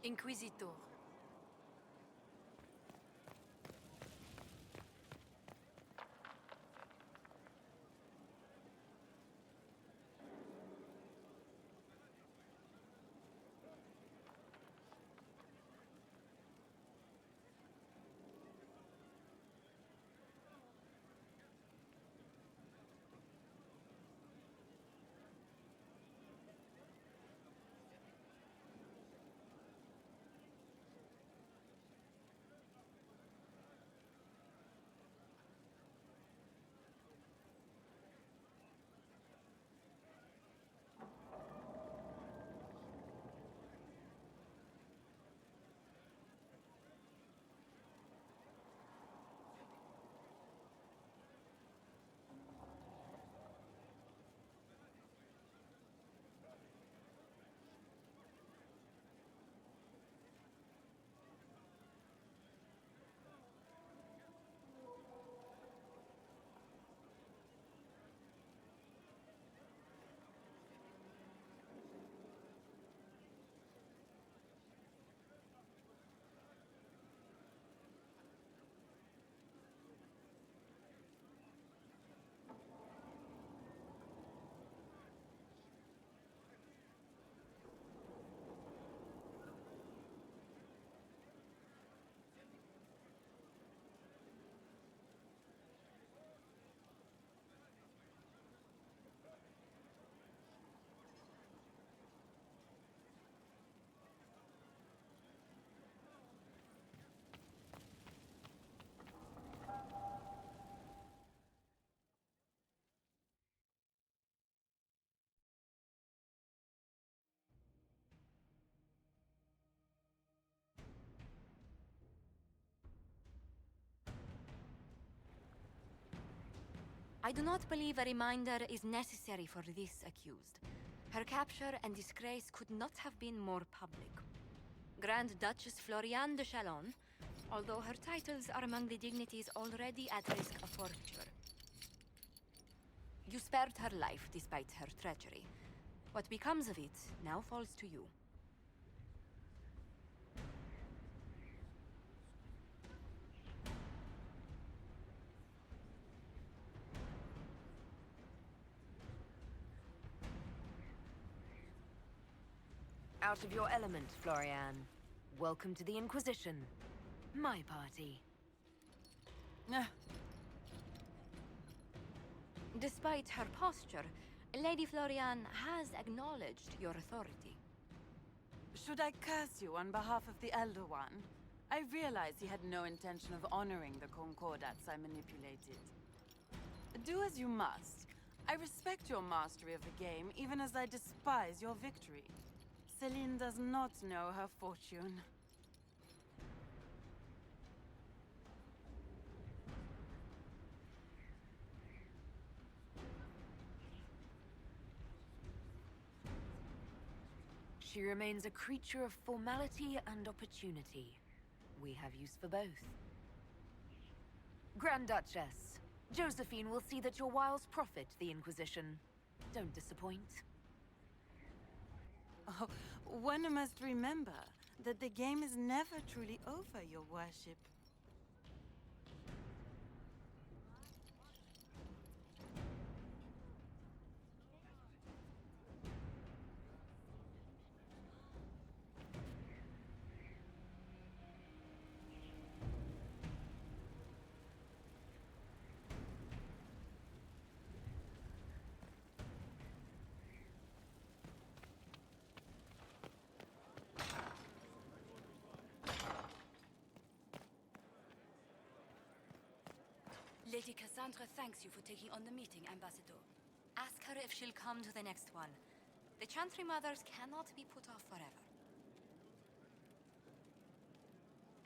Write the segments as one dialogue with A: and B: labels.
A: Inquisitor.
B: I do not believe a reminder is necessary for this accused. Her capture and disgrace could not have been more public. Grand Duchess Floriane de Chalon, although her titles are among the dignities already at risk of forfeiture. You spared her life despite her treachery. What becomes of it now falls to you.
C: Out of your element, Floriane. Welcome to the Inquisition. My party.
B: Despite her posture, Lady Floriane has acknowledged your authority.
D: Should I curse you on behalf of the Elder One? I realize he had no intention of honoring the concordats I manipulated. Do as you must. I respect your mastery of the game, even as I despise your victory. Celine does not know her fortune.
C: She remains a creature of formality and opportunity. We have use for both. Grand Duchess, Josephine will see that your wiles profit the Inquisition. Don't disappoint.
D: Oh, one must remember that the game is never truly over, your worship.
A: Lady Cassandra thanks you for taking on the meeting, Ambassador.
B: Ask her if she'll come to the next one. The Chantry Mothers cannot be put off forever.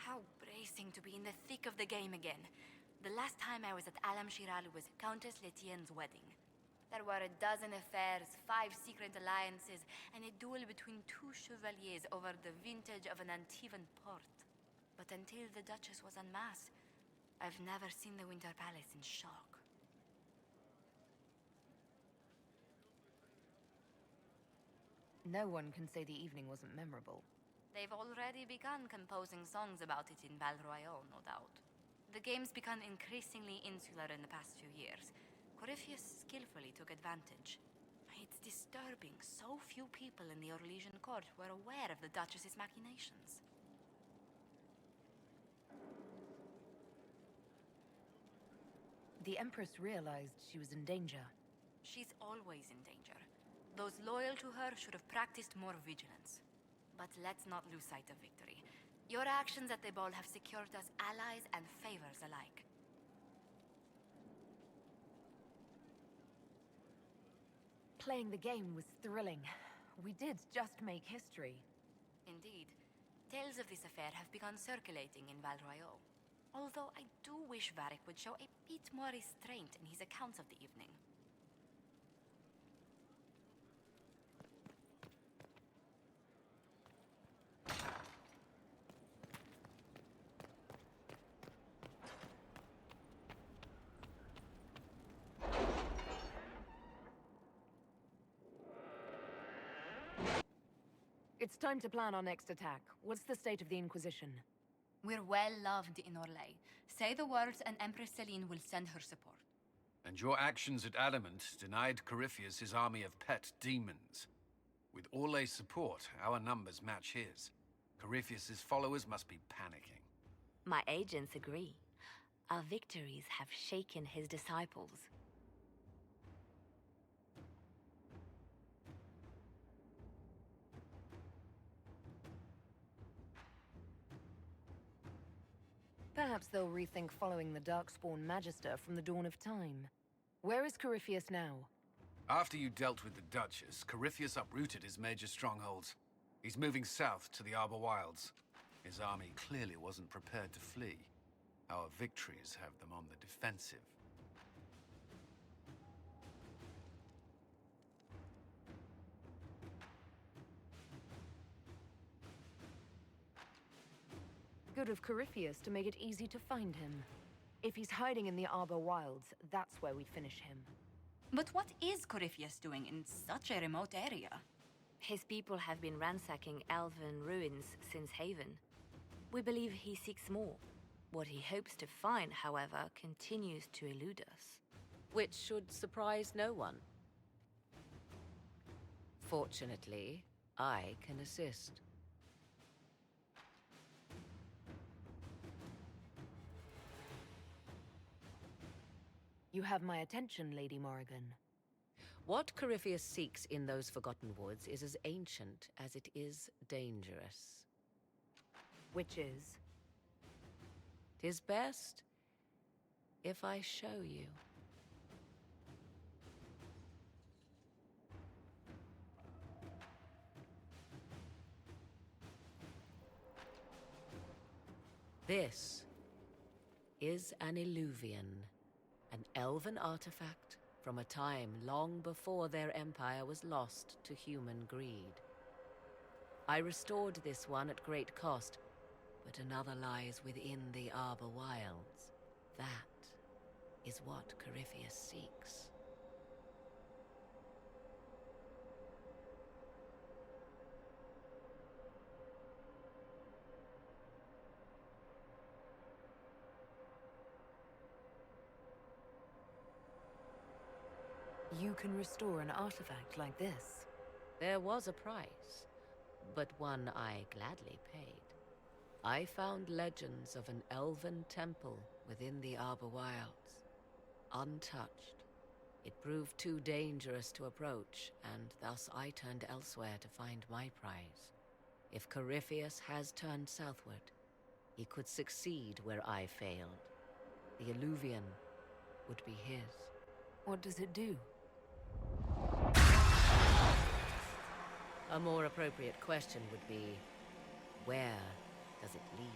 B: How bracing to be in the thick of the game again. The last time I was at Alam Shiral was Countess Letienne's wedding. There were a dozen affairs, 5 secret alliances, and a duel between 2 chevaliers over the vintage of an Antivan port. But until the Duchess was unmasked, I've never seen the Winter Palace in shock.
C: No one can say the evening wasn't memorable.
B: They've already begun composing songs about it in Val Royale, no doubt. The game's become increasingly insular in the past few years. Corypheus skillfully took advantage. It's disturbing so few people in the Orlesian court were aware of the Duchess's machinations.
C: The Empress realized she was in danger.
B: She's always in danger. Those loyal to her should have practiced more vigilance. But let's not lose sight of victory. Your actions at the ball have secured us allies and favors alike.
C: Playing the game was thrilling. We did just make history.
B: Indeed. Tales of this affair have begun circulating in Val Royale. Although I do wish Varric would show a bit more restraint in his accounts of the evening.
C: It's time to plan our next attack. What's the state of the Inquisition?
B: We're well loved in Orlais. Say the words and Empress Celine will send her support.
E: And your actions at Adamant denied Corypheus his army of pet demons. With Orlais' support, our numbers match his. Corypheus' followers must be panicking.
B: My agents agree. Our victories have shaken his disciples.
C: Perhaps they'll rethink following the Darkspawn Magister from the dawn of time. Where is Corypheus now?
E: After you dealt with the Duchess, Corypheus uprooted his major strongholds. He's moving south to the Arbor Wilds. His army clearly wasn't prepared to flee. Our victories have them on the defensive.
C: Good of Corypheus to make it easy to find him. If he's hiding in the Arbor Wilds, that's where we finish him.
B: But what is Corypheus doing in such a remote area?
F: His people have been ransacking elven ruins since Haven. We believe he seeks more. What he hopes to find, however, continues to elude us.
G: Which should surprise no one. Fortunately, I can assist.
C: You have my attention, Lady Morrigan.
G: What Corypheus seeks in those Forgotten Woods is as ancient as it is dangerous.
C: Which is?
G: 'Tis best if I show you. This is an Illuvian, an elven artifact from a time long before their empire was lost to human greed. I restored this one at great cost, but another lies within the Arbor Wilds. That is what Corypheus seeks.
C: You can restore an artifact like this.
G: There was a price, but one I gladly paid. I found legends of an elven temple within the Arbor Wilds, untouched. It proved too dangerous to approach, and thus I turned elsewhere to find my prize. If Corypheus has turned southward, he could succeed where I failed. The Illuvian would be his.
C: What does it do?
G: A more appropriate question would be, where does it lead?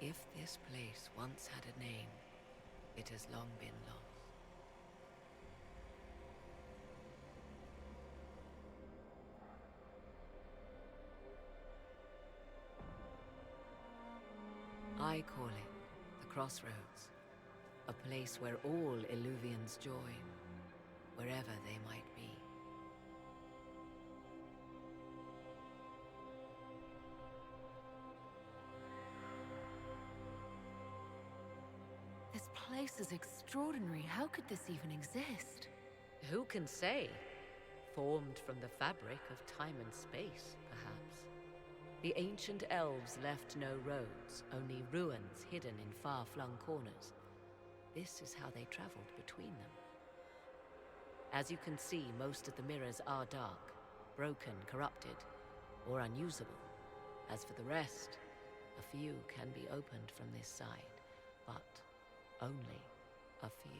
G: If this place once had a name, it has long been lost. I call it the Crossroads, a place where all Illuvians join, wherever they might be.
C: This place is extraordinary. How could this even exist?
G: Who can say? Formed from the fabric of time and space, perhaps. The ancient elves left no roads, only ruins hidden in far-flung corners. This is how they traveled between them. As you can see, most of the mirrors are dark, broken, corrupted, or unusable. As for the rest, a few can be opened from this side, but only a few.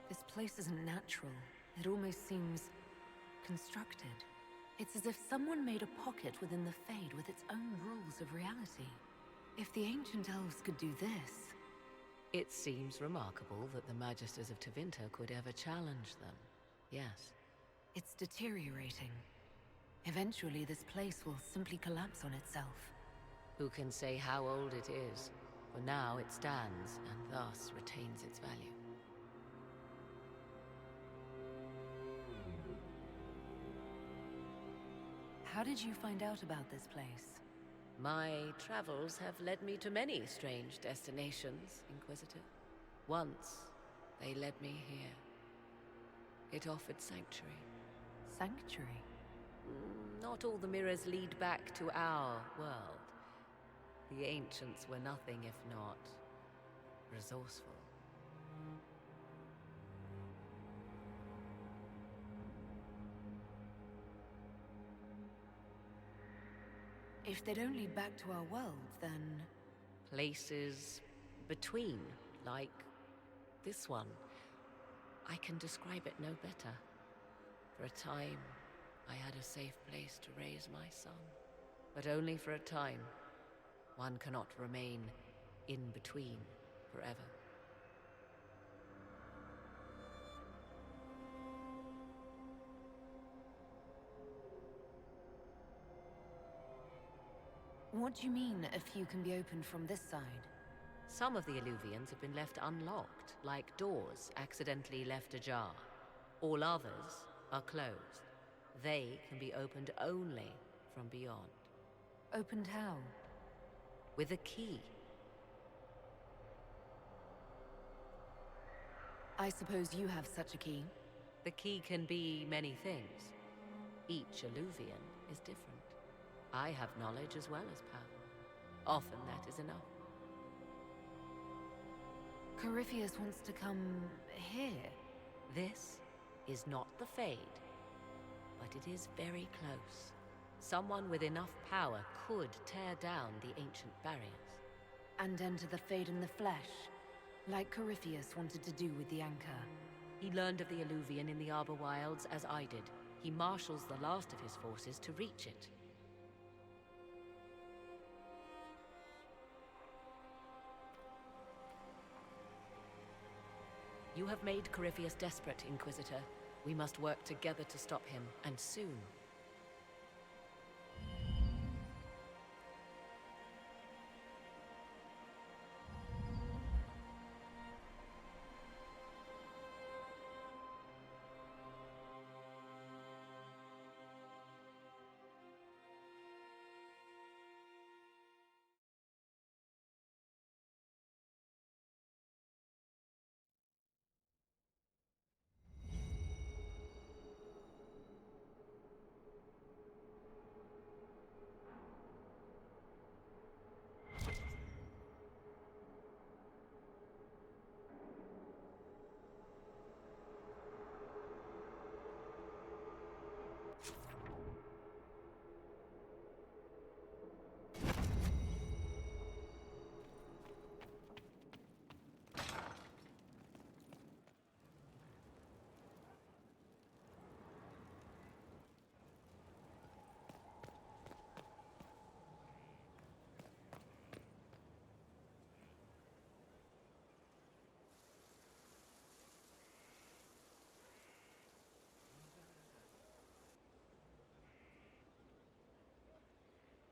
C: This place isn't natural. It almost seems constructed. It's as if someone made a pocket within the Fade with its own rules of reality. If the ancient elves could do this...
G: It seems remarkable that the Magisters of Tevinter could ever challenge them. Yes.
C: It's deteriorating. Eventually, this place will simply collapse on itself.
G: Who can say how old it is? For now it stands, and thus retains its value.
C: How did you find out about this place?
G: My travels have led me to many strange destinations, Inquisitor. Once, they led me here. It offered sanctuary.
C: Sanctuary?
G: Not all the mirrors lead back to our world. The ancients were nothing if not resourceful.
C: If they don't lead back to our world, then...
G: Places between, like this one. I can describe it no better. For a time, I had a safe place to raise my son. But only for a time. One cannot remain in between forever.
C: What do you mean, a few can be opened from this side?
G: Some of the Illuvians have been left unlocked, like doors accidentally left ajar. All others are closed. They can be opened only from beyond.
C: Opened how?
G: With a key.
C: I suppose you have such a key.
G: The key can be many things. Each Illuvian is different. I have knowledge as well as power. Often that is enough.
C: Corypheus wants to come here.
G: This is not the Fade, but it is very close. Someone with enough power could tear down the ancient barriers.
C: And enter the Fade in the flesh, like Corypheus wanted to do with the Anchor.
G: He learned of the Illuvian in the Arbor Wilds as I did. He marshals the last of his forces to reach it. You have made Corypheus desperate, Inquisitor. We must work together to stop him, and soon.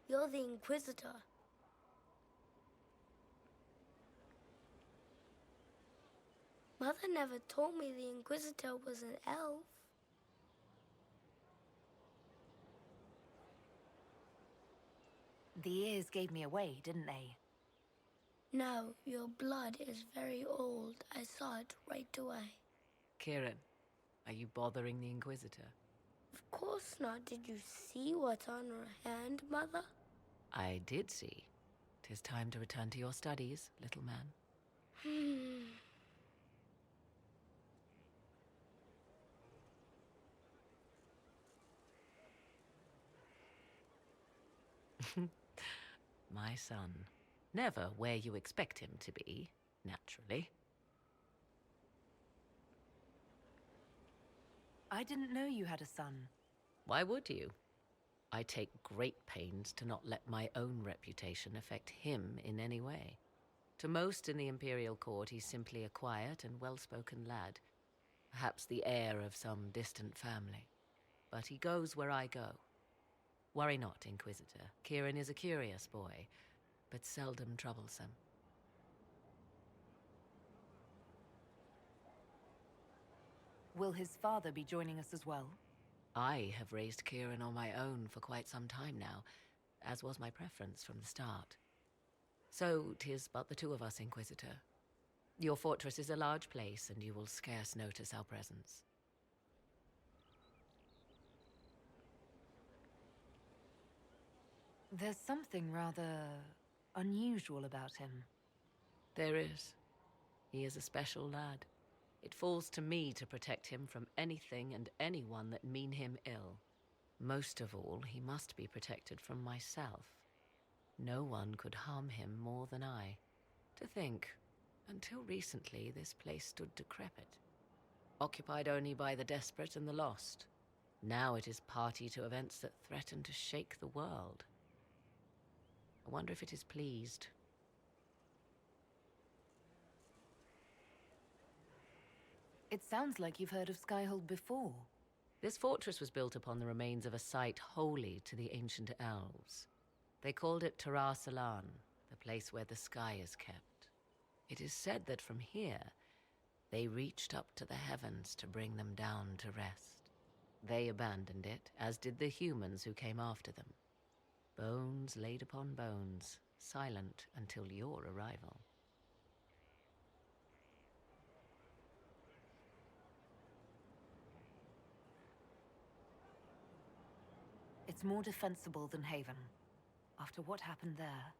H: You're the Inquisitor. Mother never told me the Inquisitor was an elf.
C: The ears gave me away, didn't they?
H: No, your blood is very old. I saw it right away.
G: Kieran, are you bothering the Inquisitor?
H: Of course not. Did you see what's on her hand, Mother?
G: I did see. 'Tis time to return to your studies, little man. My son. Never where you expect him to be, naturally.
C: I didn't know you had a son.
G: Why would you? I take great pains to not let my own reputation affect him in any way. To most in the Imperial Court, he's simply a quiet and well-spoken lad, perhaps the heir of some distant family. But he goes where I go. Worry not, Inquisitor. Kieran is a curious boy, but seldom troublesome.
C: Will his father be joining us as well?
G: I have raised Kieran on my own for quite some time now, as was my preference from the start. So 'tis but the two of us, Inquisitor. Your fortress is a large place, and you will scarce notice our presence.
C: There's something rather unusual about him.
G: There is. He is a special lad. It falls to me to protect him from anything and anyone that mean him ill. Most of all, he must be protected from myself. No one could harm him more than I. To think, until recently this place stood decrepit, occupied only by the desperate and the lost. Now it is party to events that threaten to shake the world. I wonder if it is pleased.
C: It sounds like you've heard of Skyhold before.
G: This fortress was built upon the remains of a site holy to the ancient elves. They called it Tara Salan, the place where the sky is kept. It is said that from here, they reached up to the heavens to bring them down to rest. They abandoned it, as did the humans who came after them. Bones laid upon bones, silent until your arrival.
C: It's more defensible than Haven. After what happened there.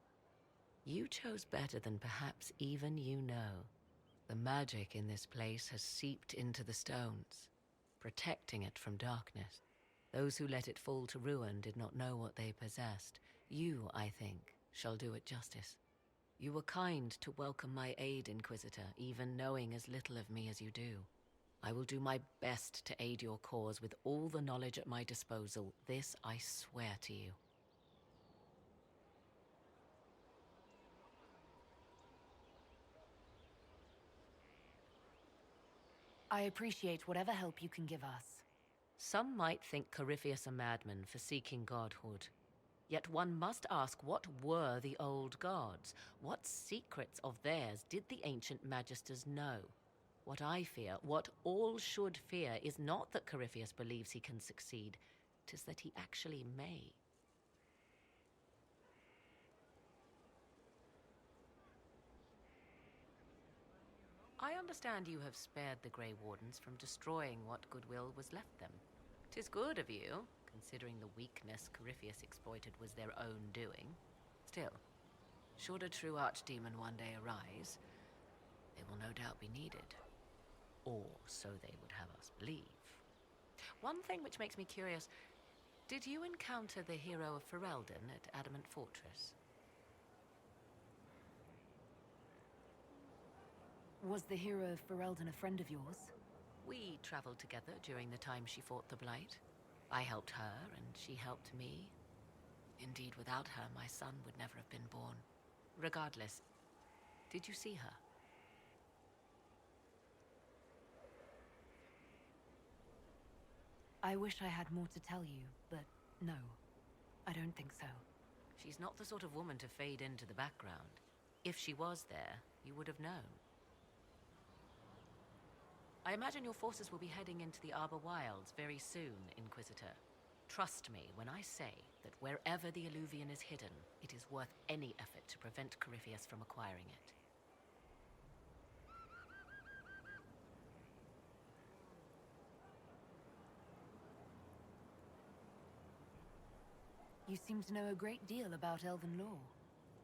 G: You chose better than perhaps even you know. The magic in this place has seeped into the stones, protecting it from darkness. Those who let it fall to ruin did not know what they possessed. You, I think, shall do it justice. You were kind to welcome my aid, Inquisitor, even knowing as little of me as you do. I will do my best to aid your cause with all the knowledge at my disposal. This I swear to you.
C: I appreciate whatever help you can give us.
G: Some might think Corypheus a madman for seeking godhood. Yet one must ask, what were the old gods? What secrets of theirs did the ancient magisters know? What I fear, what all should fear, is not that Corypheus believes he can succeed. 'Tis that he actually may. I understand you have spared the Grey Wardens from destroying what goodwill was left them. 'Tis good of you, considering the weakness Corypheus exploited was their own doing. Still, should a true archdemon one day arise, they will no doubt be needed. Or so they would have us believe. One thing which makes me curious, did you encounter the hero of Ferelden at Adamant Fortress?
C: Was the hero of Ferelden a friend of yours?
G: We traveled together during the time she fought the Blight. I helped her, and she helped me. Indeed, without her, my son would never have been born. Regardless, did you see her?
C: I wish I had more to tell you, but no, I don't think so.
G: She's not the sort of woman to fade into the background. If she was there, you would have known. I imagine your forces will be heading into the Arbor Wilds very soon, Inquisitor. Trust me when I say that wherever the Illuvian is hidden, it is worth any effort to prevent Corypheus from acquiring it.
C: You seem to know a great deal about elven lore.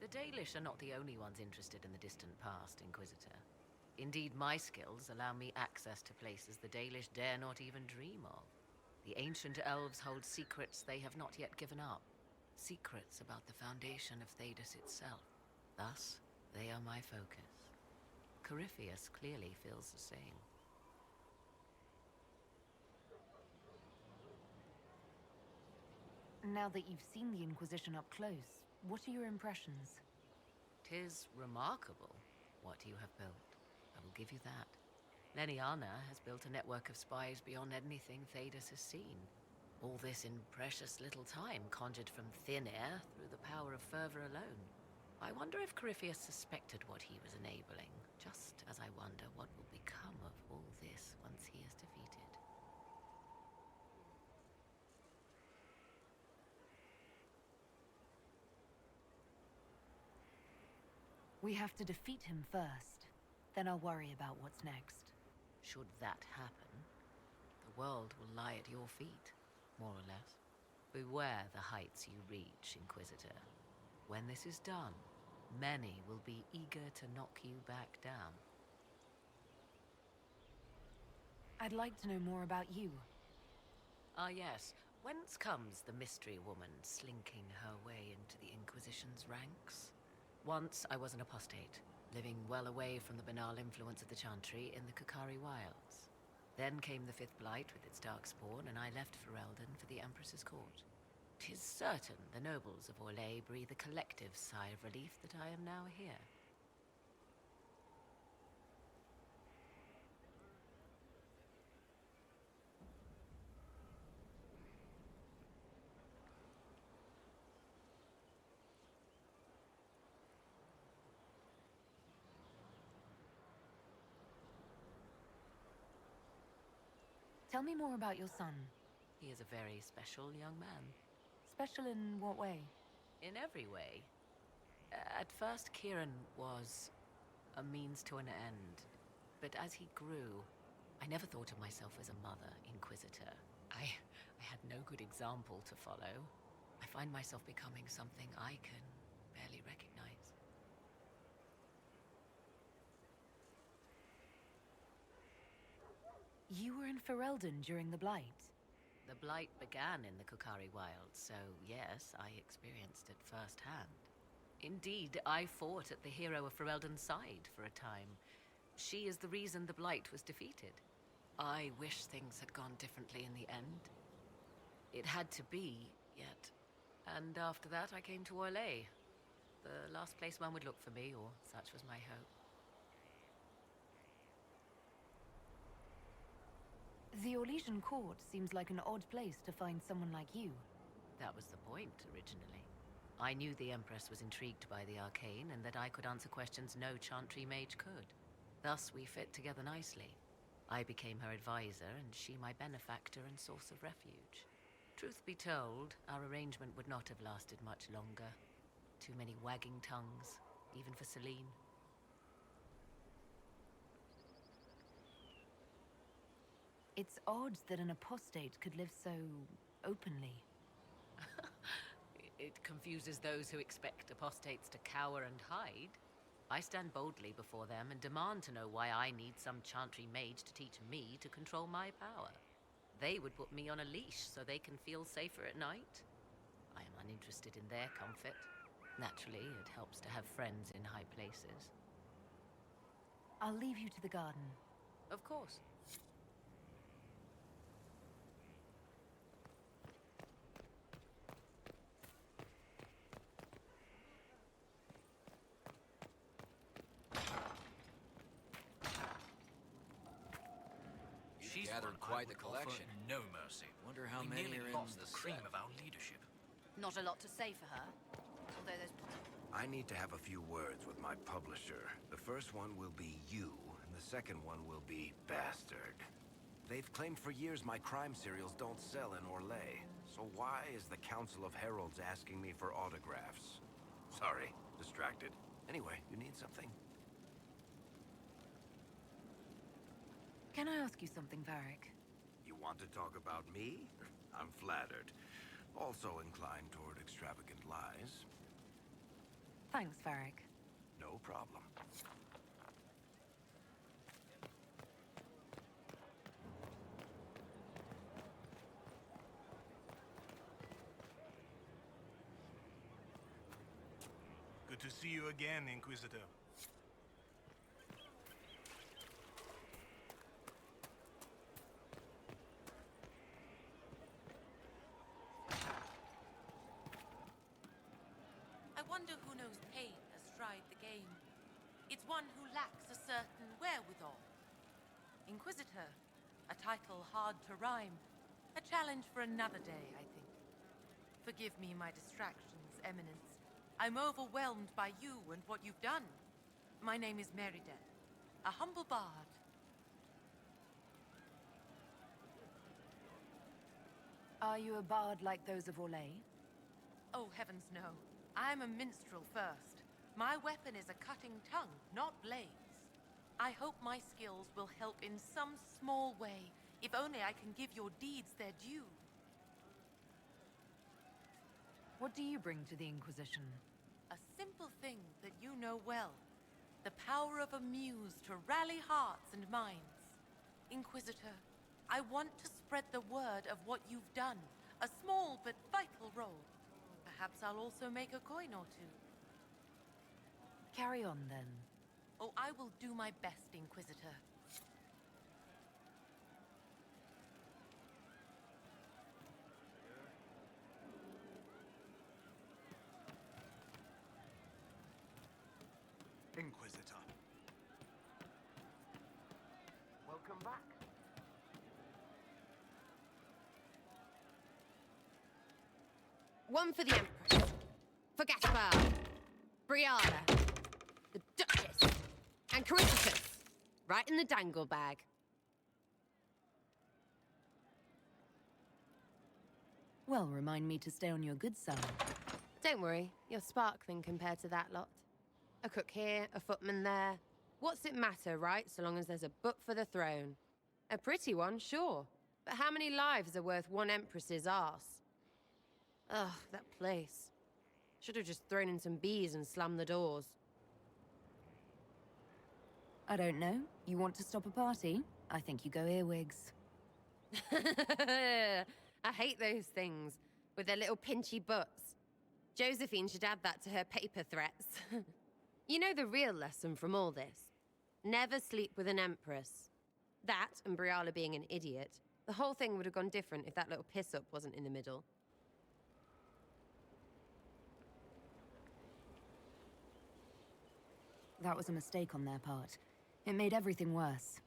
G: The Dalish are not the only ones interested in the distant past, Inquisitor. Indeed, my skills allow me access to places the Dalish dare not even dream of. The ancient elves hold secrets they have not yet given up. Secrets about the foundation of Thedas itself. Thus, they are my focus. Corypheus clearly feels the same.
C: Now that you've seen the Inquisition up close, what are your impressions?
G: 'Tis remarkable what you have built. I will give you that. Leniana has built a network of spies beyond anything Thedas has seen. All this in precious little time, conjured from thin air through the power of fervor alone. I wonder if Corypheus suspected what he was enabling, just as I wonder what will become of all this once he is defeated.
C: We have to defeat him first. Then I'll worry about what's next.
G: Should that happen, the world will lie at your feet, more or less. Beware the heights you reach, Inquisitor. When this is done, many will be eager to knock you back down.
C: I'd like to know more about you.
G: Ah yes, whence comes the mystery woman slinking her way into the Inquisition's ranks? Once I was an apostate, living well away from the banal influence of the Chantry in the Kukari Wilds. Then came the Fifth Blight with its darkspawn, and I left Ferelden for the Empress's court. 'Tis certain the nobles of Orlais breathe a collective sigh of relief that I am now here.
C: Tell me more about your son.
G: He is a very special young man.
C: Special in what way?
G: In every way. At first, Kieran was a means to an end. But as he grew, I never thought of myself as a mother, Inquisitor. I had no good example to follow. I find myself becoming something I can barely recognize.
C: You were in Ferelden during the Blight.
G: The Blight began in the Kukari Wilds, so yes, I experienced it firsthand. Indeed, I fought at the hero of Ferelden's side for a time. She is the reason the Blight was defeated. I wish things had gone differently in the end. It had to be, yet. And after that, I came to Orlais. The last place one would look for me, or such was my hope.
C: The Orlesian court seems like an odd place to find someone like you.
G: That was the point, originally. I knew the Empress was intrigued by the arcane, and that I could answer questions no Chantry mage could. Thus, we fit together nicely. I became her advisor, and she my benefactor and source of refuge. Truth be told, our arrangement would not have lasted much longer. Too many wagging tongues, even for Celine.
C: It's odd that an apostate could live so openly.
G: It confuses those who expect apostates to cower and hide. I stand boldly before them and demand to know why I need some Chantry mage to teach me to control my power. They would put me on a leash so they can feel safer at night. I am uninterested in their comfort. Naturally, it helps to have friends in high places.
C: I'll leave you to the garden.
G: Of course.
I: She's gathered quite the collection.
J: No mercy.
I: Wonder how
J: We
I: many
J: nearly
I: are in
J: lost
I: the
J: the cream
I: set.
J: of our leadership.
A: Not a lot to say for her.
B: although there's...
I: I need to have a few words with my publisher. The first one will be you, and the second one will be Bastard. They've claimed for years my crime serials don't sell in Orlais. So why is the Council of Heralds asking me for autographs? Sorry, distracted. Anyway, you need something?
C: Can I ask you something, Varric?
I: You want to talk about me? I'm flattered. Also inclined toward extravagant lies.
C: Thanks, Varric.
I: No problem.
J: Good to see you again, Inquisitor.
K: I wonder who knows pain astride the game. It's one who lacks a certain wherewithal. Inquisitor, a title hard to rhyme. A challenge for another day, I think. Forgive me my distractions, Eminence. I'm overwhelmed by you and what you've done. My name is Merida, a humble bard.
C: Are you a bard like those of Orlais?
K: Oh, heavens no. I'm a minstrel first. My weapon is a cutting tongue, not blades. I hope my skills will help in some small way, if only I can give your deeds their due.
C: What do you bring to the Inquisition?
K: A simple thing that you know well. The power of a muse to rally hearts and minds. Inquisitor, I want to spread the word of what you've done. A small but vital role. Perhaps I'll also make a coin or two.
C: Carry on, then.
K: Oh, I will do my best, Inquisitor.
J: Inquisitor.
I: Welcome back.
L: One for the Empress. For Gaspard. Brianna. The Duchess. And Corypheus. Right in the dangle bag.
C: Well, remind me to stay on your good side.
L: Don't worry, you're sparkling compared to that lot. A cook here, a footman there. What's it matter, right, so long as there's a book for the throne? A pretty one, sure. But how many lives are worth one Empress's arse? Ugh, that place. Should have just thrown in some bees and slammed the doors.
C: I don't know. You want to stop a party? I think you go earwigs.
L: I hate those things, with their little pinchy butts. Josephine should add that to her paper threats. You know the real lesson from all this? Never sleep with an Empress. That, and Briala being an idiot. The whole thing would have gone different if that little piss-up wasn't in the middle.
C: That was a mistake on their part. It made everything worse.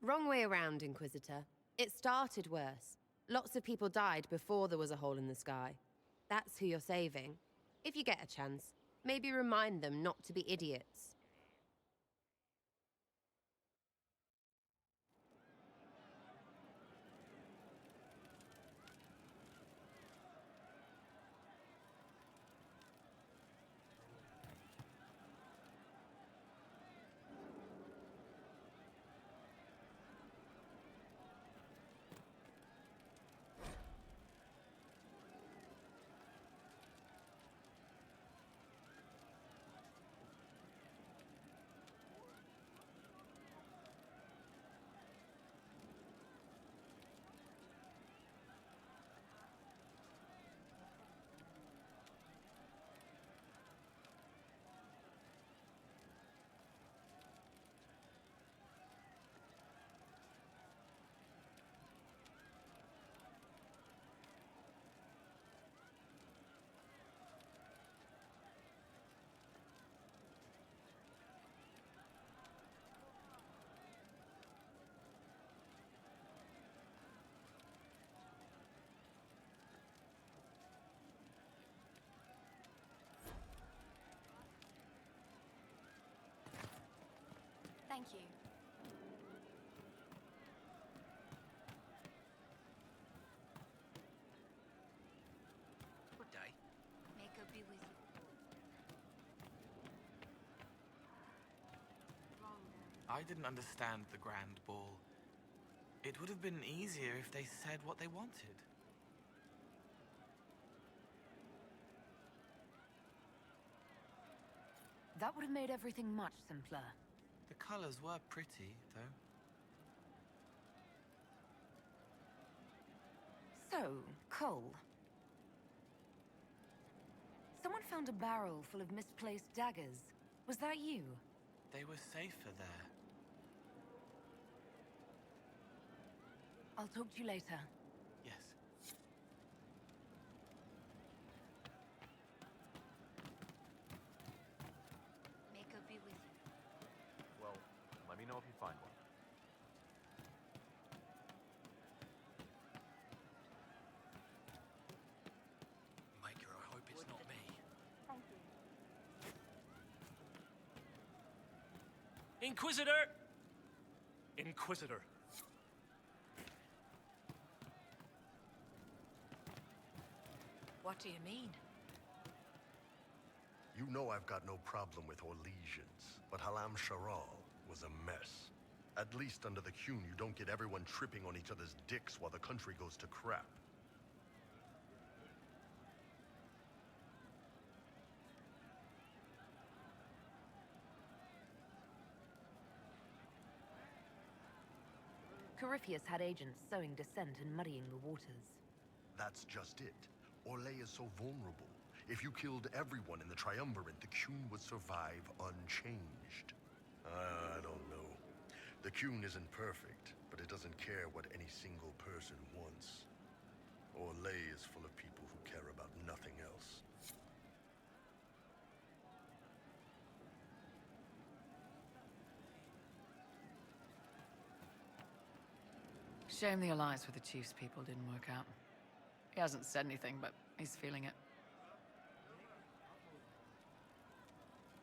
L: Wrong way around, Inquisitor. It started worse. Lots of people died before there was a hole in the sky. That's who you're saving. If you get a chance, maybe remind them not to be idiots.
B: Thank you.
M: Good day.
B: May God be with you.
M: I didn't understand the Grand Ball. It would have been easier if they said what they wanted.
C: That would have made everything much simpler.
M: The colors were pretty, though.
C: So, Cole. Someone found a barrel full of misplaced daggers. Was that you?
M: They were safer there.
C: I'll talk to you later.
M: Yes.
B: May God be with you.
N: Well, let me know if you find one.
M: Maker, I hope it's not me.
B: Thank you.
N: Inquisitor! Inquisitor.
K: What do you mean?
O: You know I've got no problem with Orlesians, but Halam Sharal was a mess. At least under the Qun, you don't get everyone tripping on each other's dicks while the country goes to crap.
C: Corypheus had agents sowing dissent and muddying the waters.
O: That's just it. Orlais is so vulnerable. If you killed everyone in the Triumvirate, the Qun would survive unchanged. I don't know. The Qun isn't perfect, but it doesn't care what any single person wants. Orlais is full of people who care about nothing else.
P: Shame the alliance with the Chief's people didn't work out. He hasn't said anything, but he's feeling it.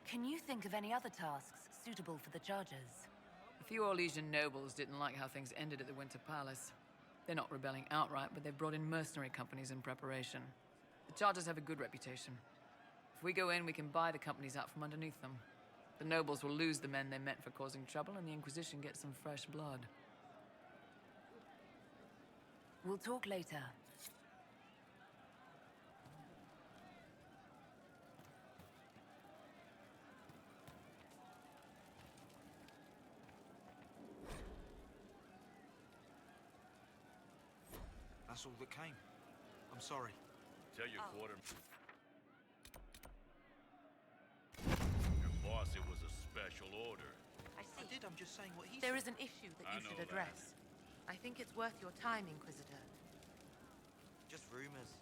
C: Can you think of any other tasks suitable for the Chargers?
P: A few Orlesian nobles didn't like how things ended at the Winter Palace. They're not rebelling outright, but they've brought in mercenary companies in preparation. The Chargers have a good reputation. If we go in, we can buy the companies out from underneath them. The nobles will lose the men they meant for causing trouble, and the Inquisition gets some fresh blood.
C: We'll talk later.
J: That's all that came. I'm sorry.
N: Tell your quarter... Your boss, it was a special order.
K: I see.
J: I did, I'm just saying what he
K: There
J: said.
K: is an issue that
N: I
K: you
N: know
K: should address. I think it's worth your time, Inquisitor.
M: Just rumors.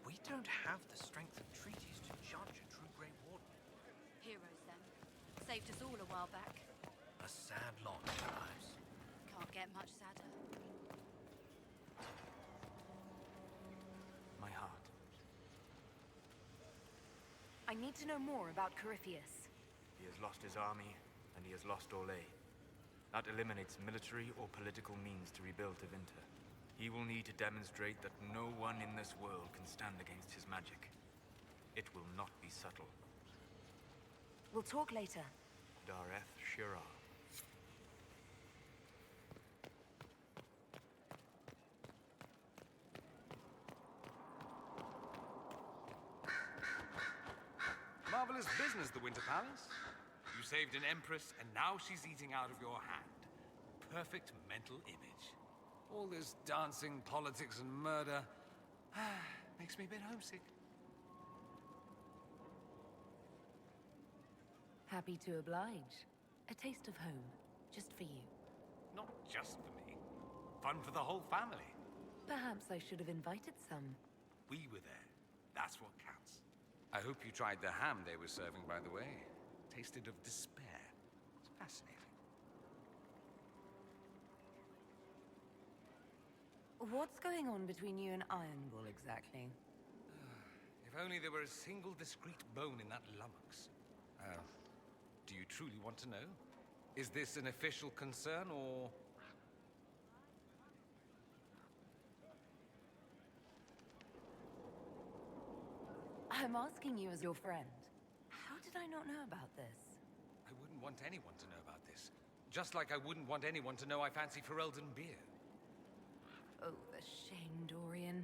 I: We don't have the strength of treaties to judge a true Grey Warden.
B: Heroes, then. Saved us all a while back.
I: A sad lot, perhaps.
B: Can't get much sadder.
I: My heart.
C: I need to know more about Corypheus.
Q: He has lost his army, and he has lost Orlais. That eliminates military or political means to rebuild Tevinter. He will need to demonstrate that no one in this world can stand against his magic. It will not be subtle.
C: We'll talk later.
Q: Dareth Shirar.
E: Marvelous business, the Winter Palace. You saved an empress, and now she's eating out of your hand. Perfect mental image. All this dancing, politics, and murder makes me a bit homesick.
C: Happy to oblige. A taste of home, just for you.
E: Not just for me. Fun for the whole family.
C: Perhaps I should have invited some.
E: We were there. That's what counts. I hope you tried the ham they were serving, by the way. Tasted of despair. It's fascinating.
C: What's going on between you and Iron Bull, exactly?
E: If only there were a single discrete bone in that lummox. Do you truly want to know? Is this an official concern, or...
C: I'm asking you as your friend. How did I not know about this?
E: I wouldn't want anyone to know about this. Just like I wouldn't want anyone to know I fancy Ferelden beer.
C: Oh, the shame, Dorian.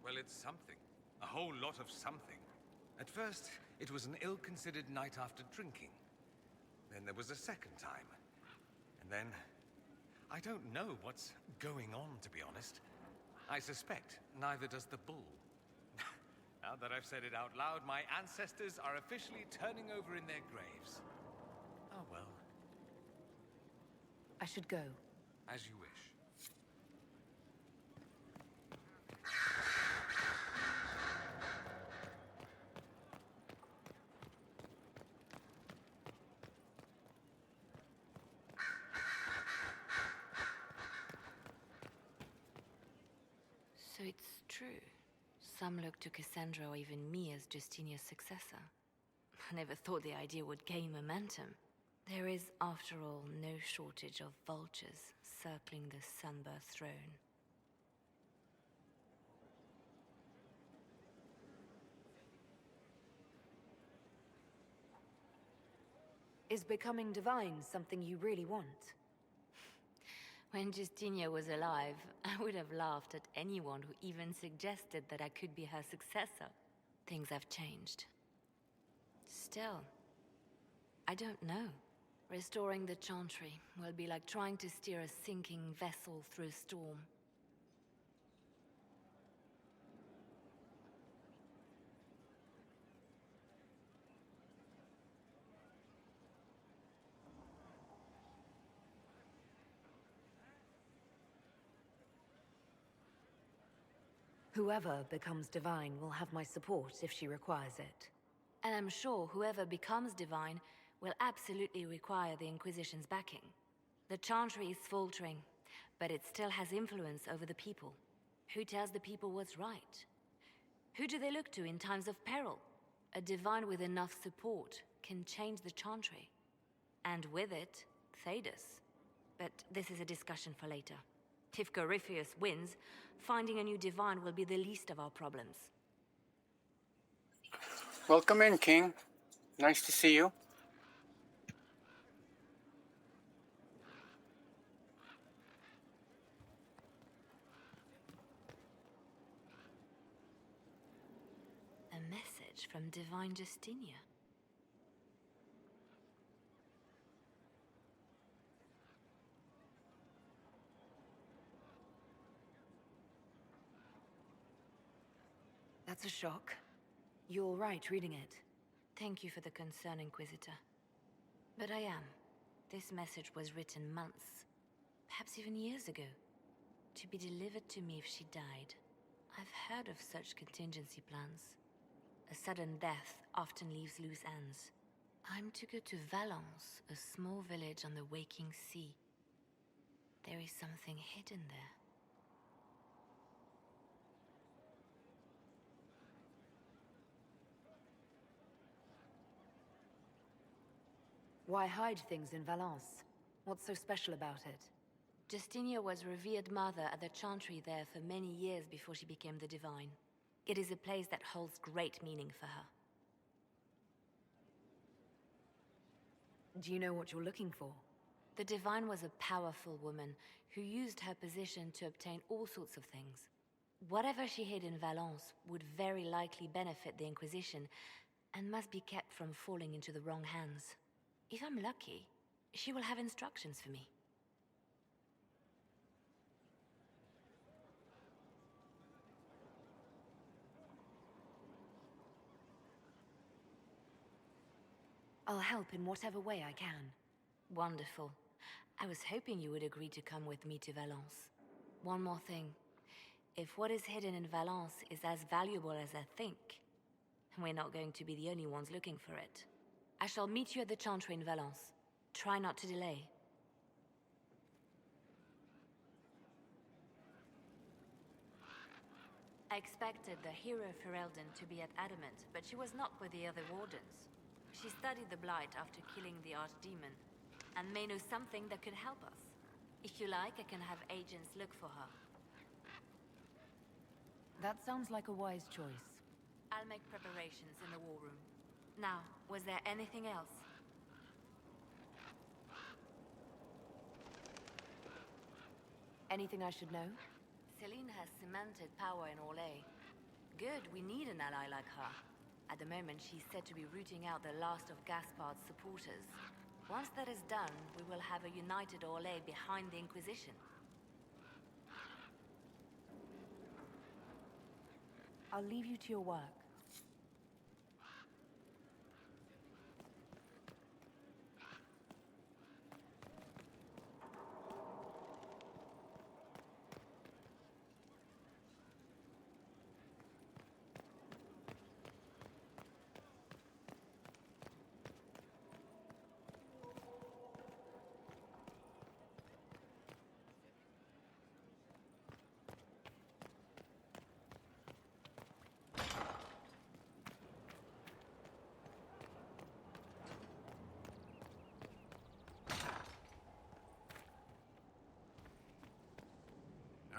E: Well, it's something. A whole lot of something. At first, it was an ill-considered night after drinking. Then there was a second time. And then... I don't know what's going on, to be honest. I suspect neither does the bull. Now that I've said it out loud, my ancestors are officially turning over in their graves. Oh well.
C: I should go.
E: As you wish.
F: So it's true. Some look to Cassandra or even me as Justinia's successor. I never thought the idea would gain momentum. There is, after all, no shortage of vultures circling the Sunburst throne.
C: Is becoming divine something you really want?
F: When Justinia was alive, I would have laughed at anyone who even suggested that I could be her successor. Things have changed. Still, I don't know. Restoring the Chantry will be like trying to steer a sinking vessel through a storm.
C: Whoever becomes divine will have my support if she requires it.
F: And I'm sure whoever becomes divine will absolutely require the Inquisition's backing. The Chantry is faltering, but it still has influence over the people. Who tells the people what's right? Who do they look to in times of peril? A divine with enough support can change the Chantry. And with it, Thedas. But this is a discussion for later. If Corypheus wins, finding a new divine will be the least of our problems.
R: Welcome in, King. Nice to see you.
F: A message from Divine Justinia.
C: That's a shock. You're right reading it.
F: Thank you for the concern, Inquisitor. But I am. This message was written months, perhaps even years ago, to be delivered to me if she died. I've heard of such contingency plans. A sudden death often leaves loose ends. I'm to go to Valence, a small village on the waking sea. There is something hidden there.
C: Why hide things in Valence? What's so special about it?
F: Justinia was revered mother at the Chantry there for many years before she became the Divine. It is a place that holds great meaning for her.
C: Do you know what you're looking for?
F: The Divine was a powerful woman who used her position to obtain all sorts of things. Whatever she hid in Valence would very likely benefit the Inquisition and must be kept from falling into the wrong hands. If I'm lucky, she will have instructions for me.
C: I'll help in whatever way I can.
F: Wonderful. I was hoping you would agree to come with me to Valence. One more thing. If what is hidden in Valence is as valuable as I think, we're not going to be the only ones looking for it. I shall meet you at the Chantry in Valence. Try not to delay. I expected the hero Ferelden to be at Adamant, but she was not with the other wardens. She studied the Blight after killing the Archdemon, and may know something that could help us. If you like, I can have agents look for her.
C: That sounds like a wise choice.
F: I'll make preparations in the war room. Now, was there anything else?
C: Anything I should know?
F: Celine has cemented power in Orlais. Good, we need an ally like her. At the moment, she's said to be rooting out the last of Gaspard's supporters. Once that is done, we will have a united Orlais behind the Inquisition.
C: I'll leave you to your work.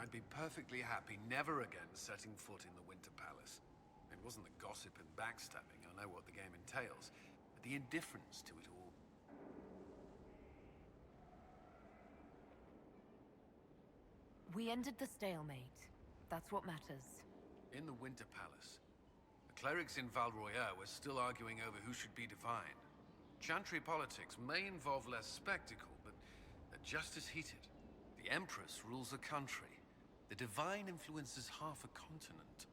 E: I'd be perfectly happy never again setting foot in the Winter Palace. It wasn't the gossip and backstabbing, I know what the game entails, but the indifference to it all.
C: We ended the stalemate. That's what matters.
E: In the Winter Palace, the clerics in Val Royeaux were still arguing over who should be divine. Chantry politics may involve less spectacle, but they're just as heated. The Empress rules a country. The divine influences half a continent.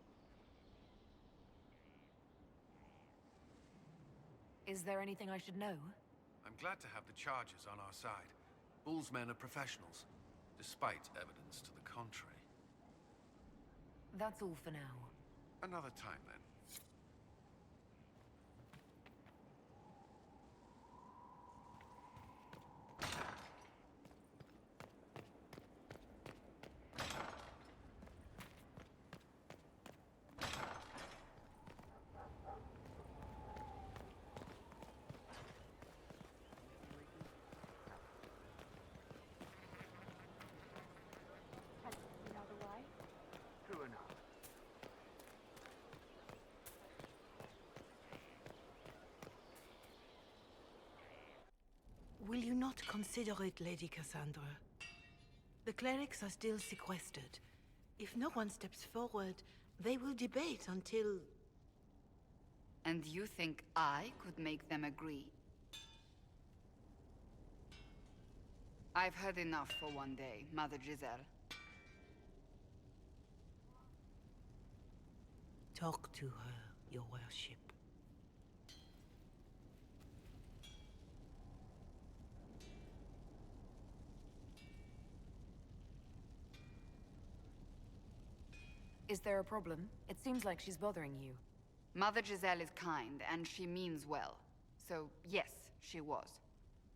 C: Is there anything I should know?
E: I'm glad to have the Chargers on our side. Bull's men are professionals, despite evidence to the contrary.
C: That's all for now.
E: Another time, then.
K: Will you not consider it, Lady Cassandra? The clerics are still sequestered. If no one steps forward, they will debate until...
B: And you think I could make them agree? I've heard enough for one day, Mother Giselle.
K: Talk to her, your worship.
C: Is there a problem? It seems like she's bothering you.
B: Mother Giselle is kind, and she means well. So, yes, she was.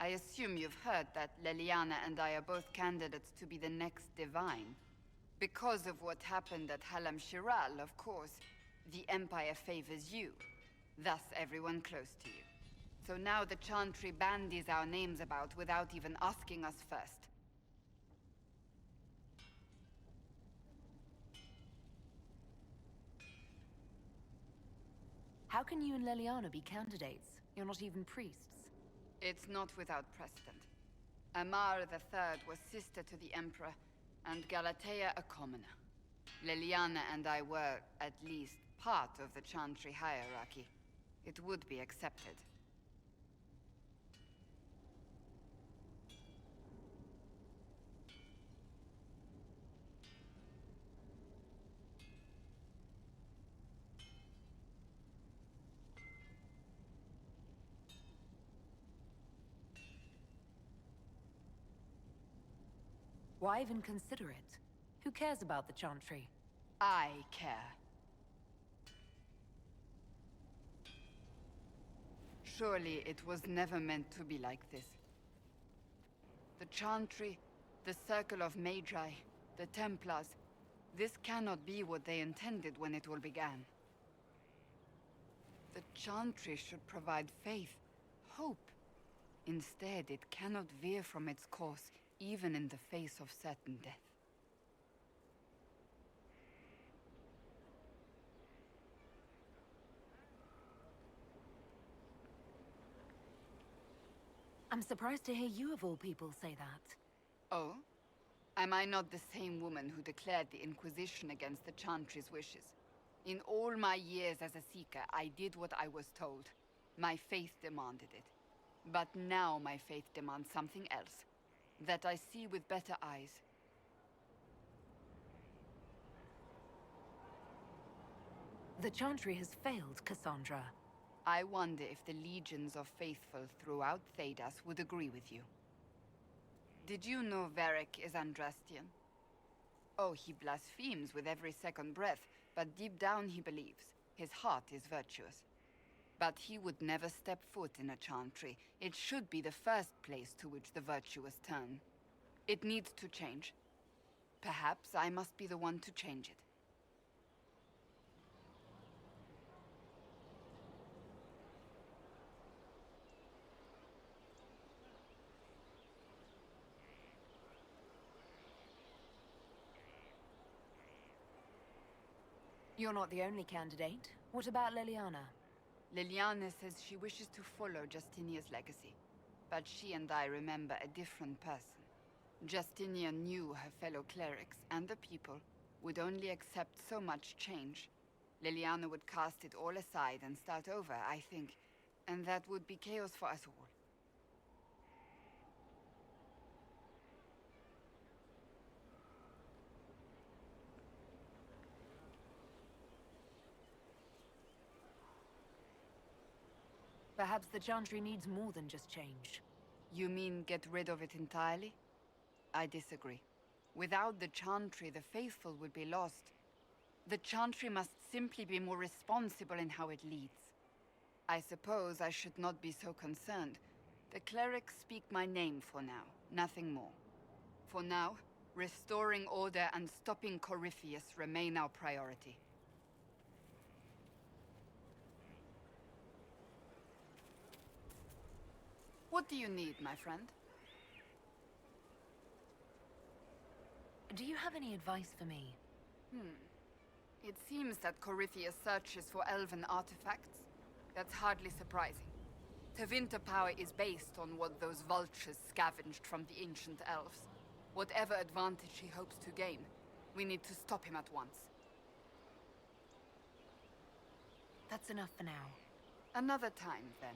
B: I assume you've heard that Leliana and I are both candidates to be the next Divine. Because of what happened at Halam Shiral, of course, the Empire favors you. Thus, everyone close to you. So now the Chantry bandies our names about without even asking us first.
C: How can you and Leliana be candidates? You're not even priests.
B: It's not without precedent. Amar III was sister to the Emperor, and Galatea a commoner. Leliana and I were, at least, part of the Chantry hierarchy. It would be accepted.
C: Why even consider it? Who cares about the Chantry?
B: I care. Surely it was never meant to be like this. The Chantry, the Circle of Magi, the Templars,
S: This cannot be what they intended when it all began. The Chantry should provide faith, hope. Instead, it cannot veer from its course, even in the face of certain death.
C: I'm surprised to hear you of all people say that.
S: Oh? Am I not the same woman who declared the Inquisition against the Chantry's wishes? In all my years as a Seeker, I did what I was told. My faith demanded it. But now my faith demands something else. That I see with better eyes.
C: The Chantry has failed, Cassandra.
S: I wonder if the legions of faithful throughout Thedas would agree with you. Did you know Varric is Andrastian? Oh, he blasphemes with every second breath, but deep down he believes. His heart is virtuous. But he would never step foot in a Chantry. It should be the first place to which the virtuous turn. It needs to change. Perhaps I must be the one to change it.
C: You're not the only candidate. What about Liliana?
S: Liliana says she wishes to follow Justinia's legacy. But she and I remember a different person. Justinia knew her fellow clerics and the people would only accept so much change. Liliana would cast it all aside and start over, I think. And that would be chaos for us all.
C: Perhaps the Chantry needs more than just change.
S: You mean get rid of it entirely? I disagree. Without the Chantry, the faithful would be lost. The Chantry must simply be more responsible in how it leads. I suppose I should not be so concerned. The clerics speak my name for now, nothing more. For now, restoring order and stopping Corypheus remain our priority. What do you need, my friend?
C: Do you have any advice for me?
S: It seems that Corypheus searches for elven artifacts. That's hardly surprising. Tevinter power is based on what those vultures scavenged from the ancient elves. Whatever advantage he hopes to gain, we need to stop him at once.
C: That's enough for now.
S: Another time, then.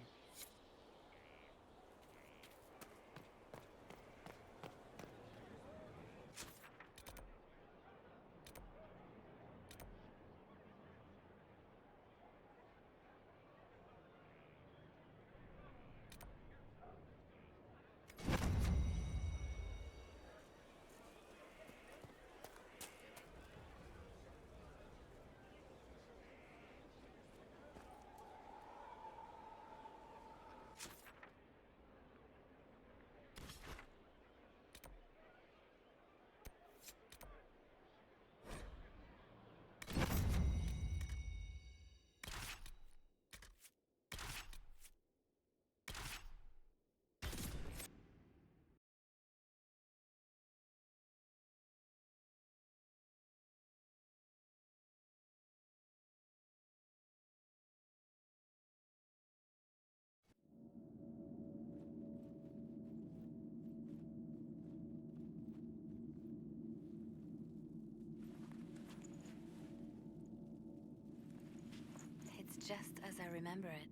F: It's just as I remember it.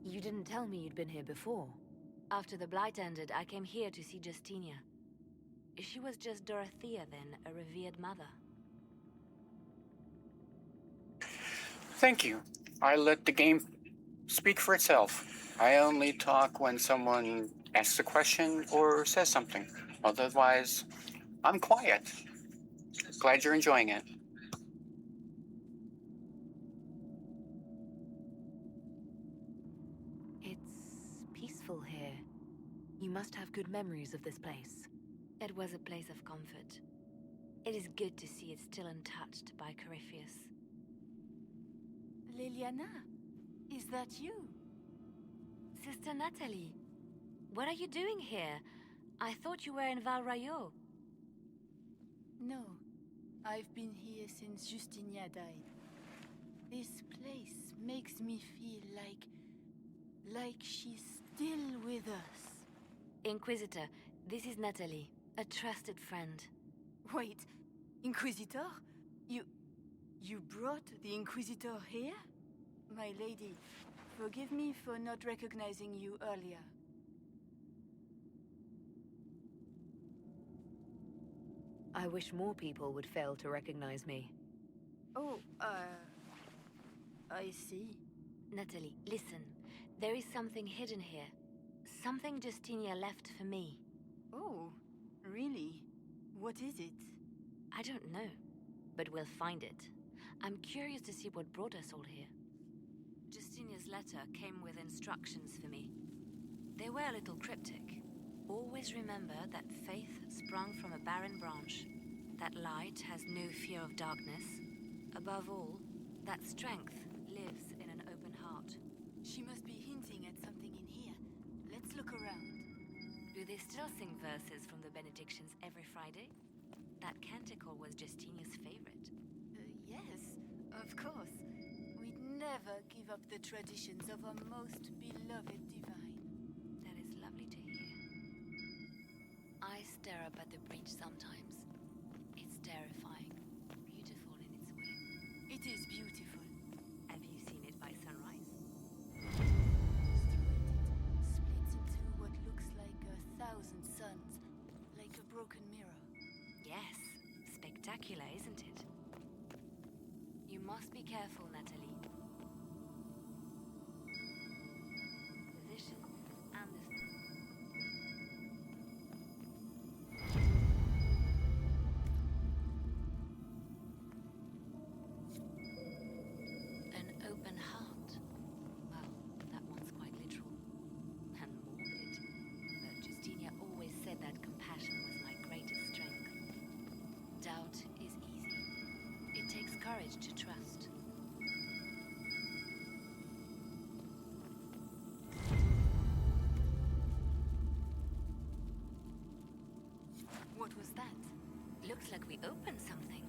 C: You didn't tell me you'd been here before.
F: After the Blight ended, I came here to see Justinia. She was just Dorothea then, a revered mother.
R: Thank you. I let the game speak for itself. I only talk when someone asks a question or says something. Otherwise, I'm quiet. Glad you're enjoying it.
C: It's peaceful here. You must have good memories of this place.
F: It was a place of comfort. It is good to see it still untouched by Corypheus.
A: Liliana, is that you?
F: Sister Natalie, what are you doing here? I thought you were in Val Rayo.
A: No, I've been here since Justinia died. This place makes me feel like she's still with us.
F: Inquisitor, this is Natalie, a trusted friend.
A: Wait, Inquisitor? You brought the Inquisitor here? My lady, forgive me for not recognizing you earlier.
F: I wish more people would fail to recognize me.
A: Oh, I see.
F: Natalie, listen. There is something hidden here. Something Justinia left for me.
A: Oh, really? What is it?
F: I don't know, but we'll find it. I'm curious to see what brought us all here. Justinia's letter came with instructions for me. They were a little cryptic. Always remember that faith sprung from a barren branch, that light has no fear of darkness. Above all, that strength lives in an open heart.
A: She must be hinting at something in here. Let's look around.
F: Do they still sing verses from the benedictions every Friday? That canticle was Justinia's favorite.
A: Yes, of course. We'd never give up the traditions of our most beloved divine.
F: That is lovely to hear. I stare up at the breach sometimes. It's terrifying, beautiful in its way.
A: It is beautiful.
F: Have you seen it by sunrise?
A: Splits into what looks like 1,000 suns, like a broken mirror.
F: Yes, spectacular, isn't it? You must be careful, Natalie. Position and the... An open heart. Well, that one's quite literal. And morbid. But Justinia always said that compassion was my greatest strength. Doubt is easy. It takes courage to trust.
A: What was that?
F: Looks like we opened something.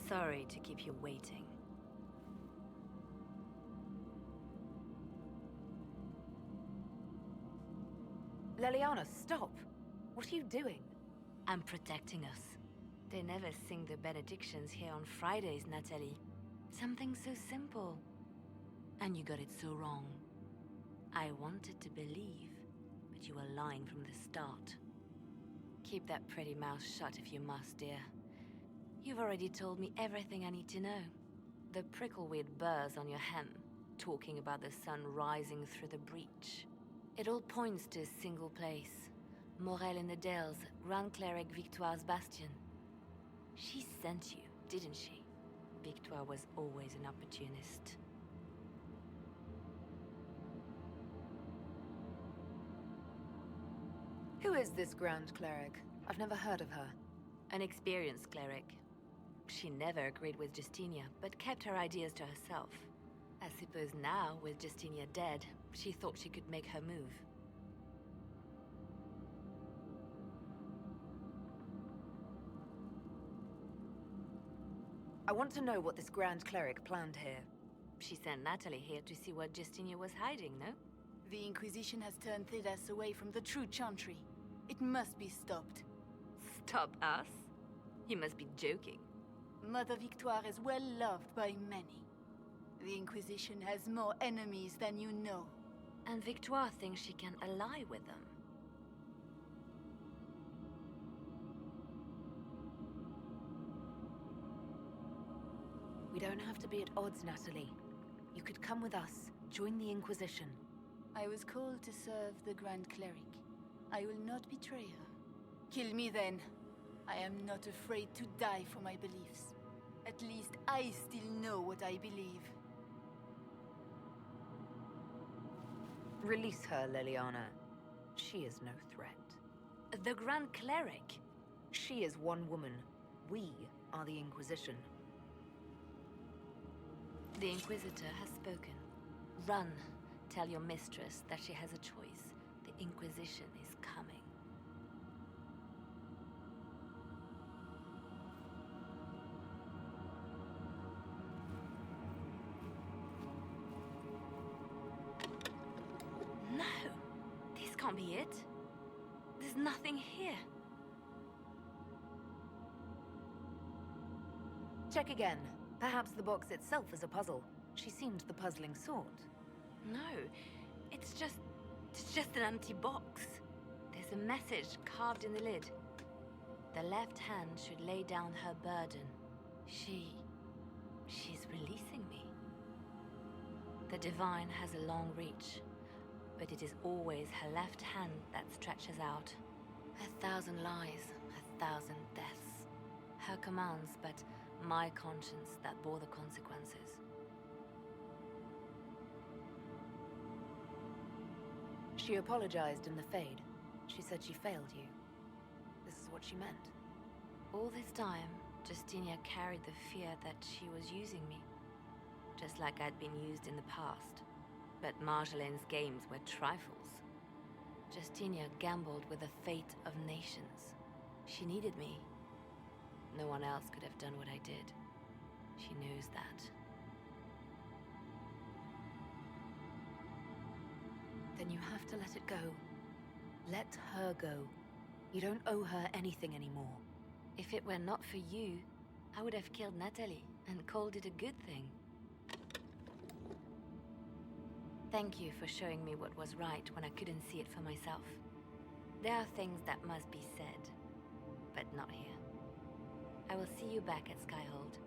F: Sorry to keep you waiting. Liliana, stop! What are you doing? I'm protecting us. They never sing the benedictions here on Fridays, Natalie. Something so simple. And you got it so wrong. I wanted to believe, but you were lying from the start. Keep that pretty mouth shut if you must, dear. You've already told me everything I need to know. The prickleweed burrs on your hem, talking about the sun rising through the breach. It all points to a single place. Morel in the Dales, Grand Cleric Victoire's bastion. She sent you, didn't she? Victoire was always an opportunist.
C: Who is this Grand Cleric? I've never heard of her.
F: An experienced cleric. She never agreed with Justinia, but kept her ideas to herself. I suppose now, with Justinia dead, she thought she could make her move.
C: I want to know what this Grand Cleric planned here.
F: She sent Natalie here to see what Justinia was hiding, no?
A: The Inquisition has turned Thedas away from the true Chantry. It must be stopped.
F: Stop us? You must be joking.
A: Mother Victoire is well loved by many. The Inquisition has more enemies than you know.
F: And Victoire thinks she can ally with them.
C: We don't have to be at odds, Natalie. You could come with us, join the Inquisition.
A: I was called to serve the Grand Cleric. I will not betray her. Kill me then. I am not afraid to die for my beliefs. At least I still know what I believe.
C: Release her, Liliana. She is no threat. The Grand Cleric? She is one woman. We are the Inquisition.
F: The Inquisitor has spoken. Run. Tell your mistress that she has a choice. The Inquisition is coming. No! This can't be it. There's nothing here.
C: Check again. Perhaps the box itself is a puzzle. She seemed the puzzling sort.
F: No, it's just an empty box. There's a message carved in the lid. The left hand should lay down her burden. She's releasing me. The Divine has a long reach, but it is always her left hand that stretches out. 1,000 lies, 1,000 deaths. Her commands, but my conscience that bore the consequences.
C: She apologized in the Fade. She said she failed you. This is what she meant.
F: All this time, Justinia carried the fear that she was using me, just like I'd been used in the past. But Marjolaine's games were trifles. Justinia gambled with the fate of nations. She needed me. No one else could have done what I did. She knows that.
C: Then you have to let it go. Let her go. You don't owe her anything anymore.
F: If it were not for you, I would have killed Natalie and called it a good thing. Thank you for showing me what was right when I couldn't see it for myself. There are things that must be said, but not here. I will see you back at Skyhold.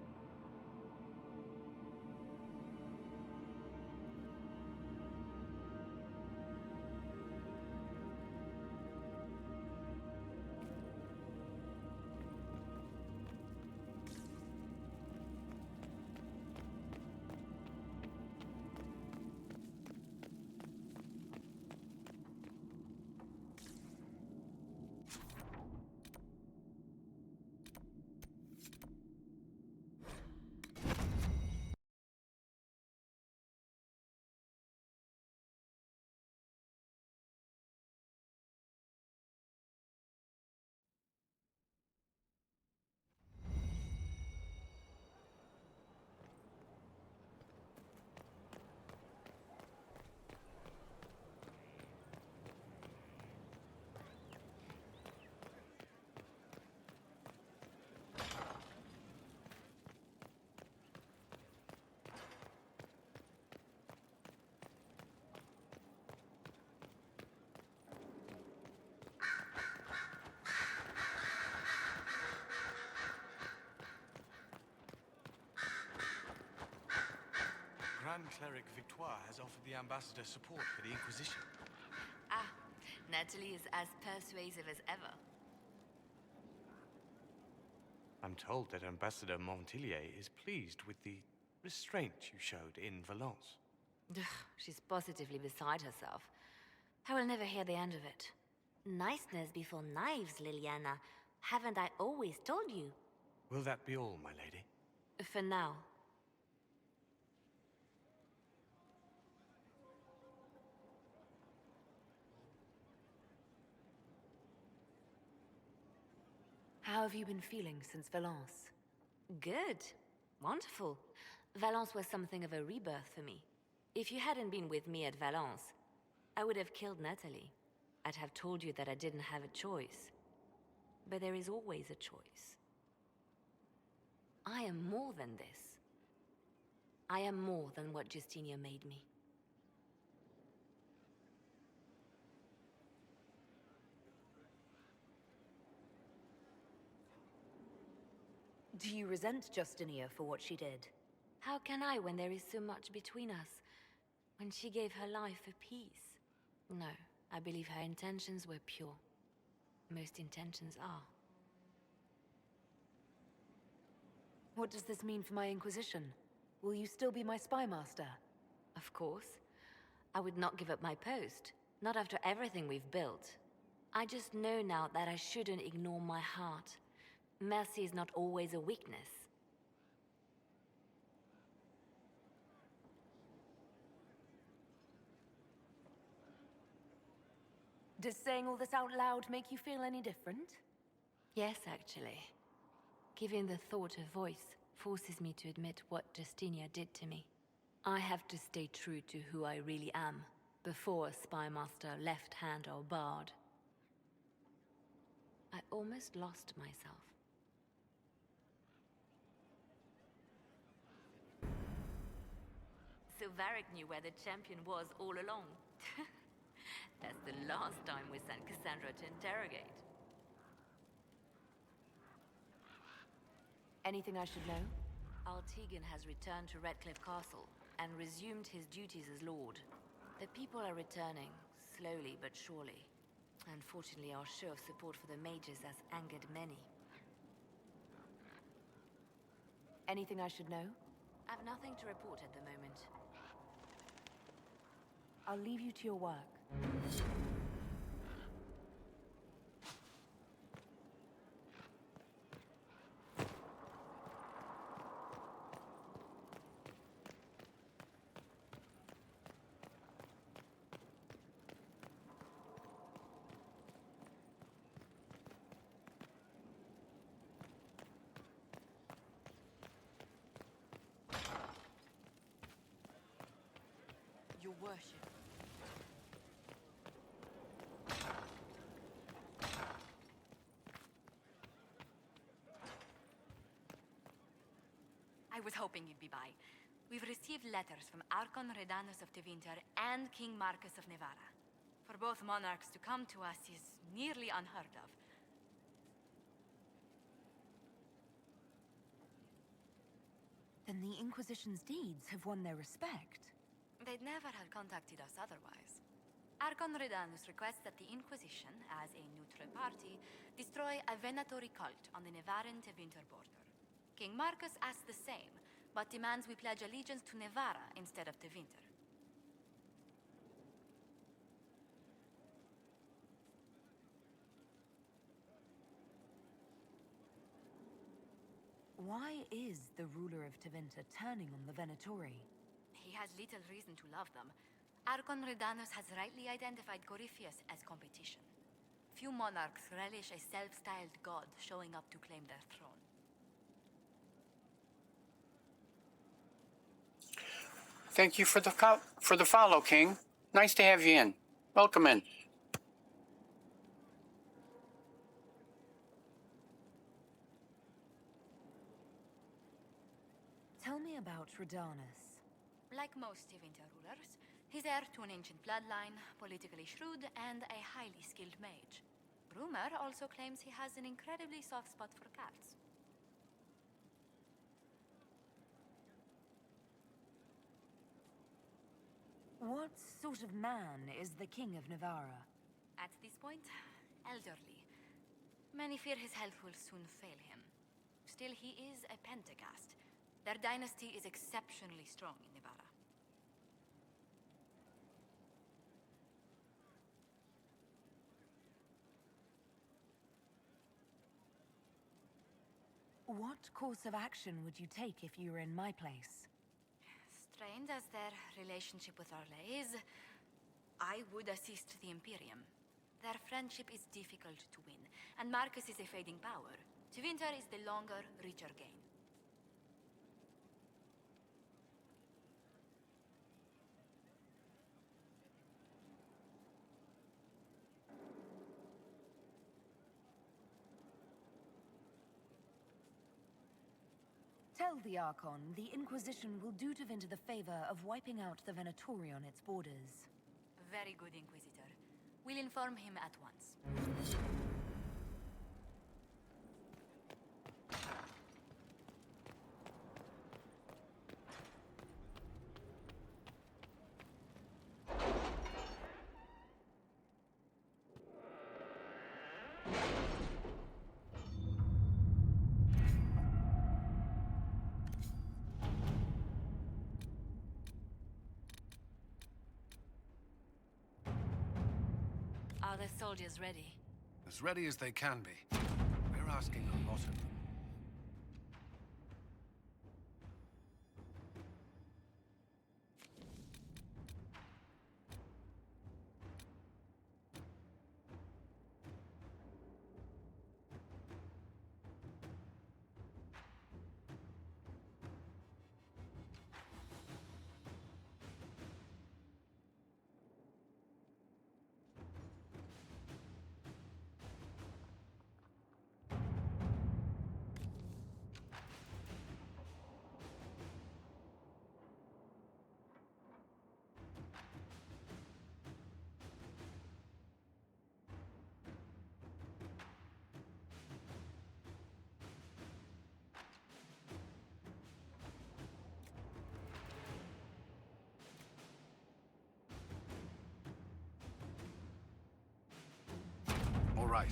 J: Grand Cleric Victoire has offered the Ambassador support for the Inquisition.
F: Ah, Natalie is as persuasive as ever.
J: I'm told that Ambassador Montillier is pleased with the restraint you showed in Valence.
F: She's positively beside herself. I will never hear the end of it. Niceness before knives, Liliana. Haven't I always told you?
J: Will that be all, my lady?
F: For now.
C: How have you been feeling since Valence?
F: Good. Wonderful. Valence was something of a rebirth for me. If you hadn't been with me at Valence, I would have killed Natalie. I'd have told you that I didn't have a choice. But there is always a choice. I am more than this. I am more than what Justinia made me.
C: Do you resent Justinia for what she did?
F: How can I when there is so much between us? When she gave her life for peace? No, I believe her intentions were pure. Most intentions are.
C: What does this mean for my Inquisition? Will you still be my spy master?
F: Of course. I would not give up my post. Not after everything we've built. I just know now that I shouldn't ignore my heart. Mercy is not always a weakness.
C: Does saying all this out loud make you feel any different?
F: Yes, actually. Giving the thought a voice forces me to admit what Justinia did to me. I have to stay true to who I really am, before a spy master left hand or barred. I almost lost myself. So Varric knew where the champion was all along. That's the last time we sent Cassandra to interrogate.
C: Anything I should know?
F: Altegan has returned to Redcliffe Castle and resumed his duties as Lord. The people are returning, slowly but surely. Unfortunately, our show of support for the mages has angered many.
C: Anything I should know?
F: I've nothing to report at the moment.
C: I'll leave you to your work.
K: Your worship.
B: I was hoping you'd be by. We've received letters from Archon Redanus of Tevinter and King Marcus of Nevara. For both monarchs to come to us is nearly unheard of.
C: Then the Inquisition's deeds have won their respect.
B: They'd never have contacted us otherwise. Archon Redanus requests that the Inquisition, as a neutral party, destroy a Venatori cult on the Nevaran-Tevinter border. King Marcus asks the same, but demands we pledge allegiance to Nevara instead of Tevinter.
C: Why is the ruler of Tevinter turning on the Venatori?
B: He has little reason to love them. Archon Redanus has rightly identified Corypheus as competition. Few monarchs relish a self-styled god showing up to claim their throne.
R: Thank you for the follow, King. Nice to have you in. Welcome in.
C: Tell me about Redanus.
B: Like most Tevinter rulers, he's heir to an ancient bloodline, politically shrewd, and a highly skilled mage. Rumor also claims he has an incredibly soft spot for cats.
C: What sort of man is the King of Nevara?
B: At this point, elderly. Many fear his health will soon fail him. Still, he is a Pentagast. Their dynasty is exceptionally strong in Nevara.
C: What course of action would you take if you were in my place?
B: Strained as their relationship with Orlais is, I would assist the Imperium. Their friendship is difficult to win, and Marcus is a fading power. Tevinter is the longer, richer gain.
C: Tell the Archon the Inquisition will do Tevinter the favor of wiping out the Venatori on its borders.
B: Very good, Inquisitor. We'll inform him at once.
F: the soldiers ready?
E: As ready as they can be. We're asking a lot of them. All right.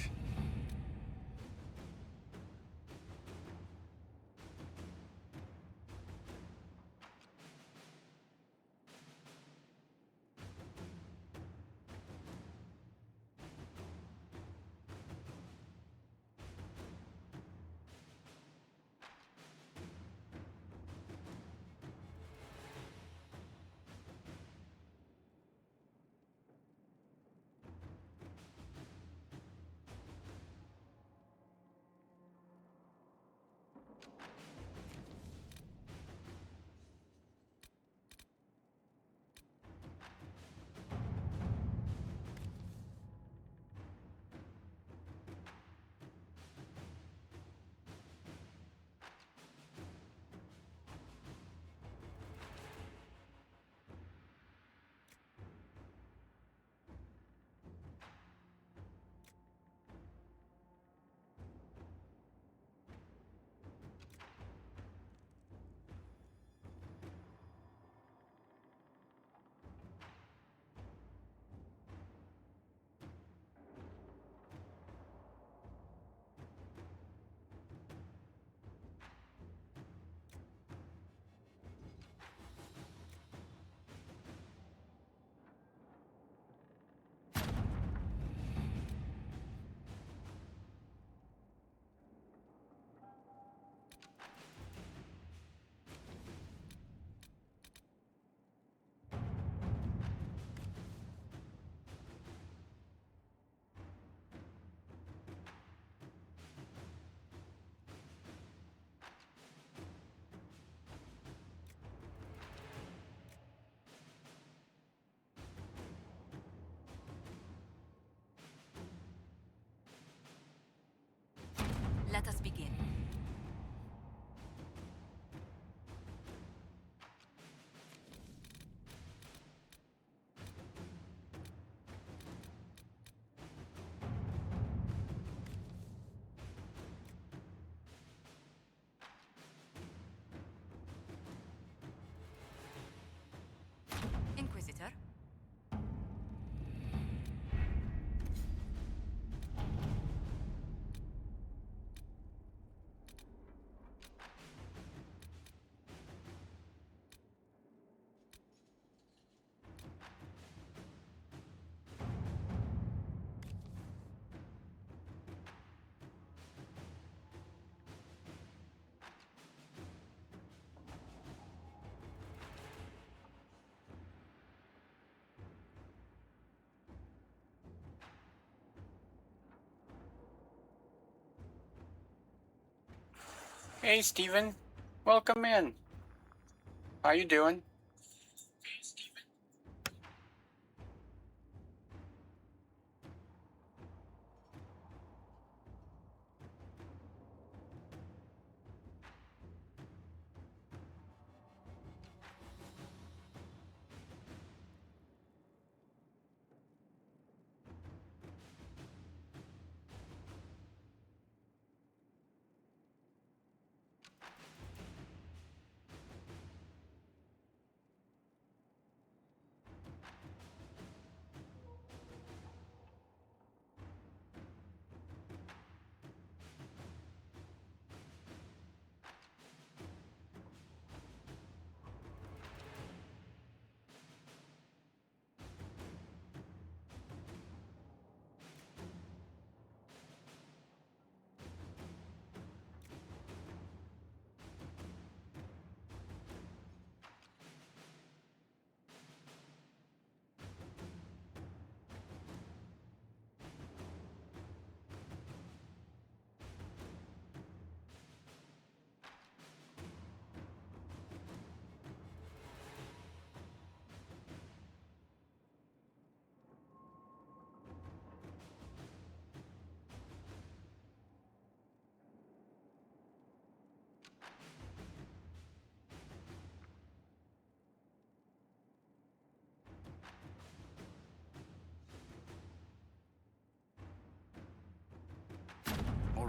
B: Let us begin. Inquisitor?
R: Hey, Steven. Welcome in. How you doing?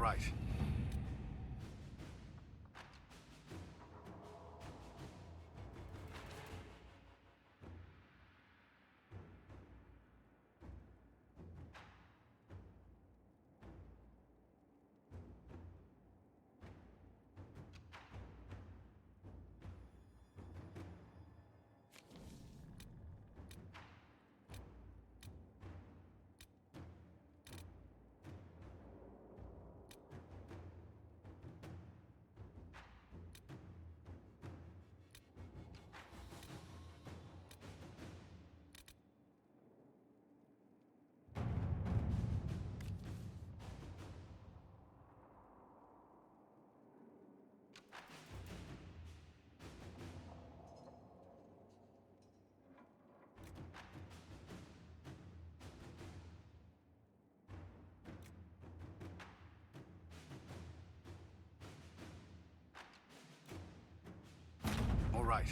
E: right. All right.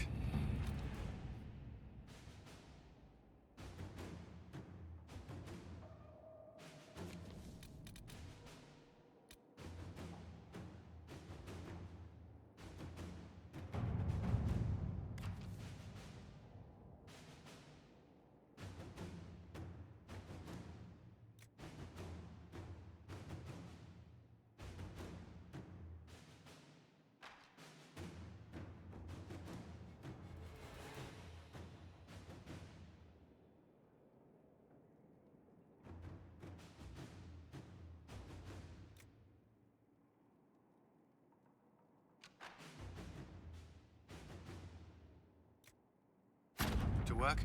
E: To work?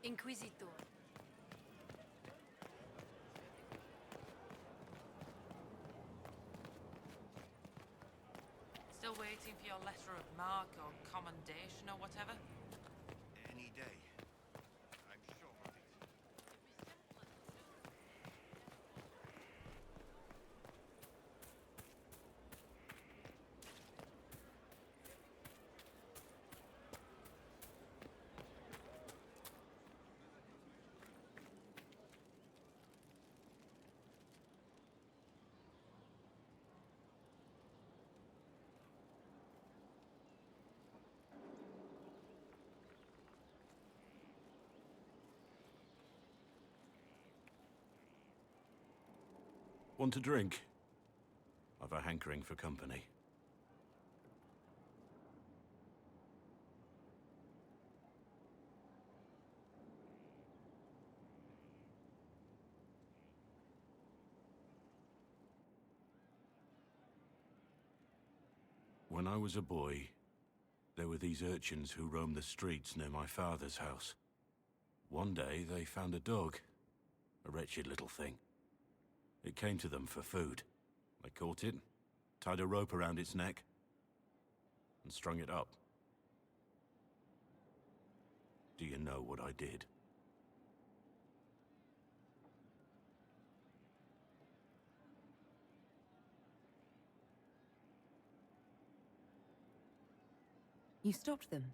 B: Inquisitor.
K: Still waiting for your letter of marque or commendation or whatever?
I: Any day. I'm sure of it.
T: Want a drink? I've a hankering for company. When I was a boy, there were these urchins who roamed the streets near my father's house. One day, they found a dog. A wretched little thing. It came to them for food. They caught it, tied a rope around its neck, and strung it up. Do you know what I did?
C: You stopped them?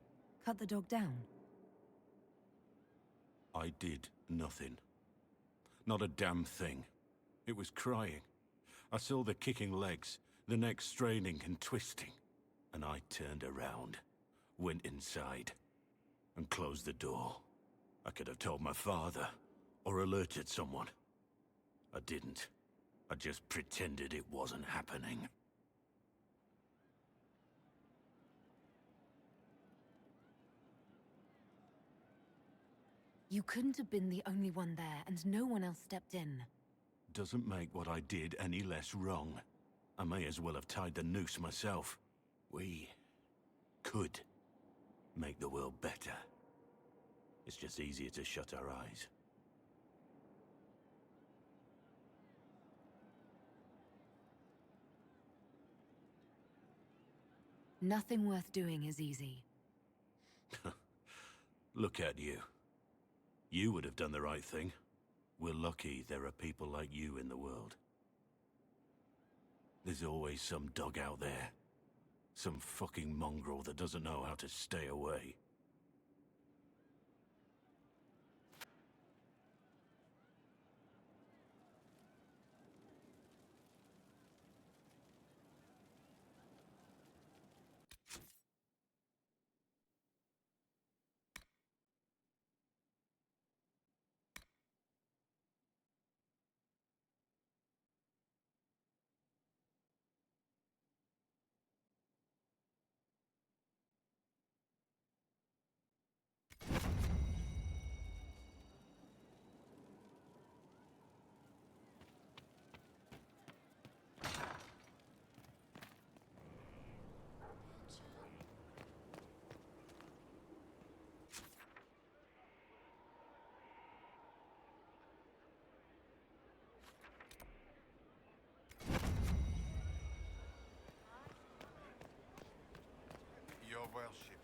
C: Cut the dog down?
T: I did nothing. Not a damn thing. It was crying. I saw the kicking legs, the neck straining and twisting. And I turned around, went inside, and closed the door. I could have told my father, or alerted someone. I didn't. I just pretended it wasn't happening.
C: You couldn't have been the only one there, and no one else stepped in.
T: Doesn't make what I did any less wrong. I may as well have tied the noose myself. We could make the world better. It's just easier to shut our eyes.
C: Nothing worth doing is easy.
T: Look at you. You would have done the right thing. We're lucky there are people like you in the world. There's always some dog out there. Some fucking mongrel that doesn't know how to stay away.
E: Your worship.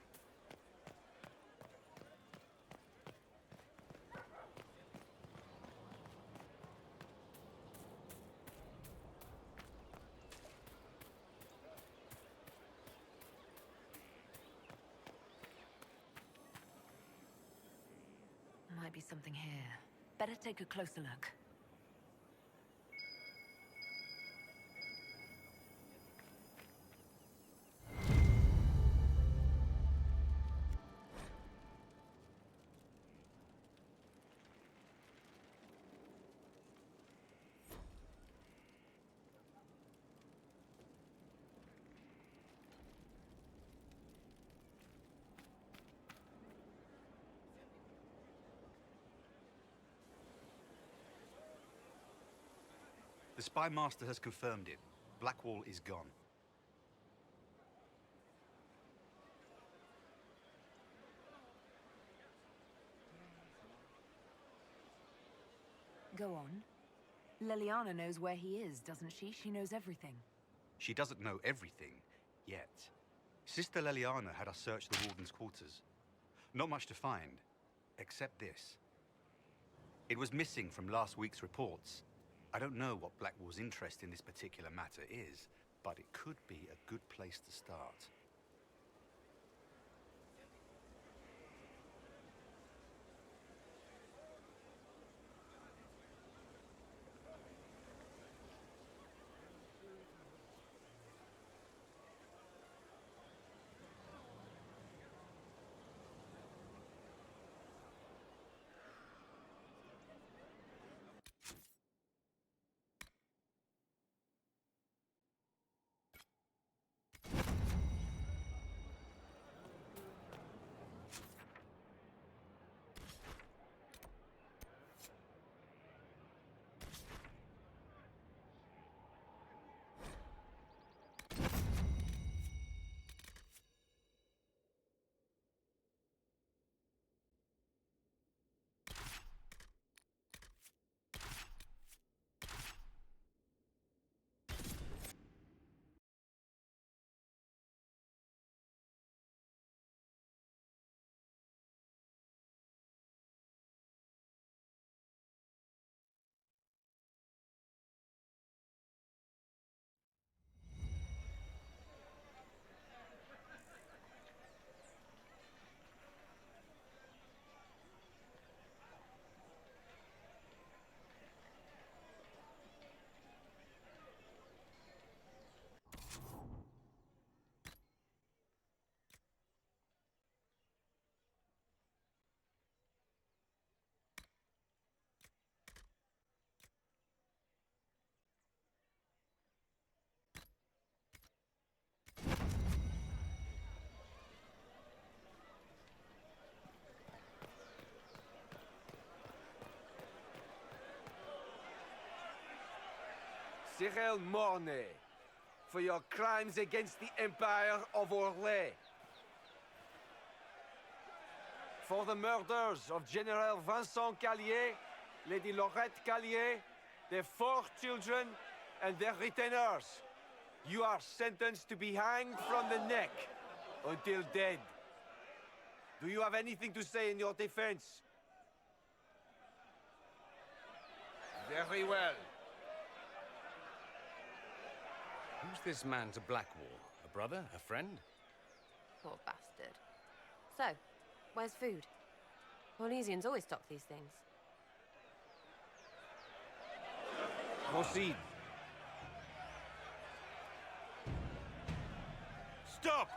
C: Might be something here. Better take a closer look.
U: The Spy Master has confirmed it. Blackwall is gone.
C: Go on. Leliana knows where he is, doesn't she? She knows everything.
U: She doesn't know everything, yet. Sister Leliana had us search the Warden's quarters. Not much to find, except this. It was missing from last week's reports. I don't know what Blackwall's interest in this particular matter is, but it could be a good place to start.
D: Cyril Mornay, for your crimes against the Empire of Orlais. For the murders of General Vincent Callier, Lady Laurette Callier, their 4 children, and their retainers. You are sentenced to be hanged from the neck until dead. Do you have anything to say in your defense? Very well.
E: Who's this man to Blackwall? A brother? A friend?
L: Poor bastard. So, where's food? Orlesians always stock these things.
D: Proceed.
U: Stop!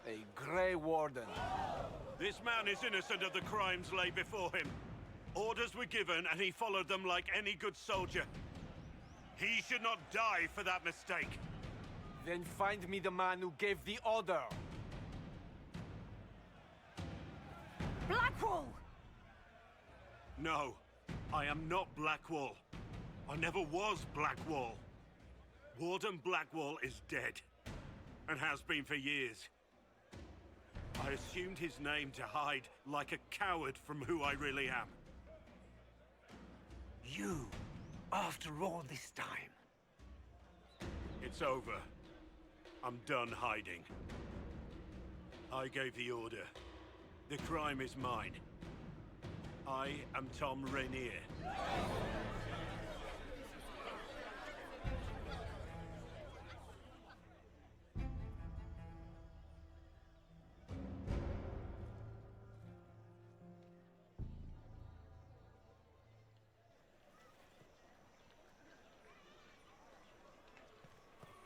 D: A Grey Warden.
U: This man is innocent of the crimes laid before him. Orders were given, and he followed them like any good soldier. He should not die for that mistake.
D: Then find me the man who gave the order.
L: Blackwall!
U: No, I am not Blackwall. I never was Blackwall. Warden Blackwall is dead, and has been for years. I assumed his name to hide like a coward from who I really am.
I: You, after all this time.
U: It's over. I'm done hiding. I gave the order. The crime is mine. I am Tom Rainier.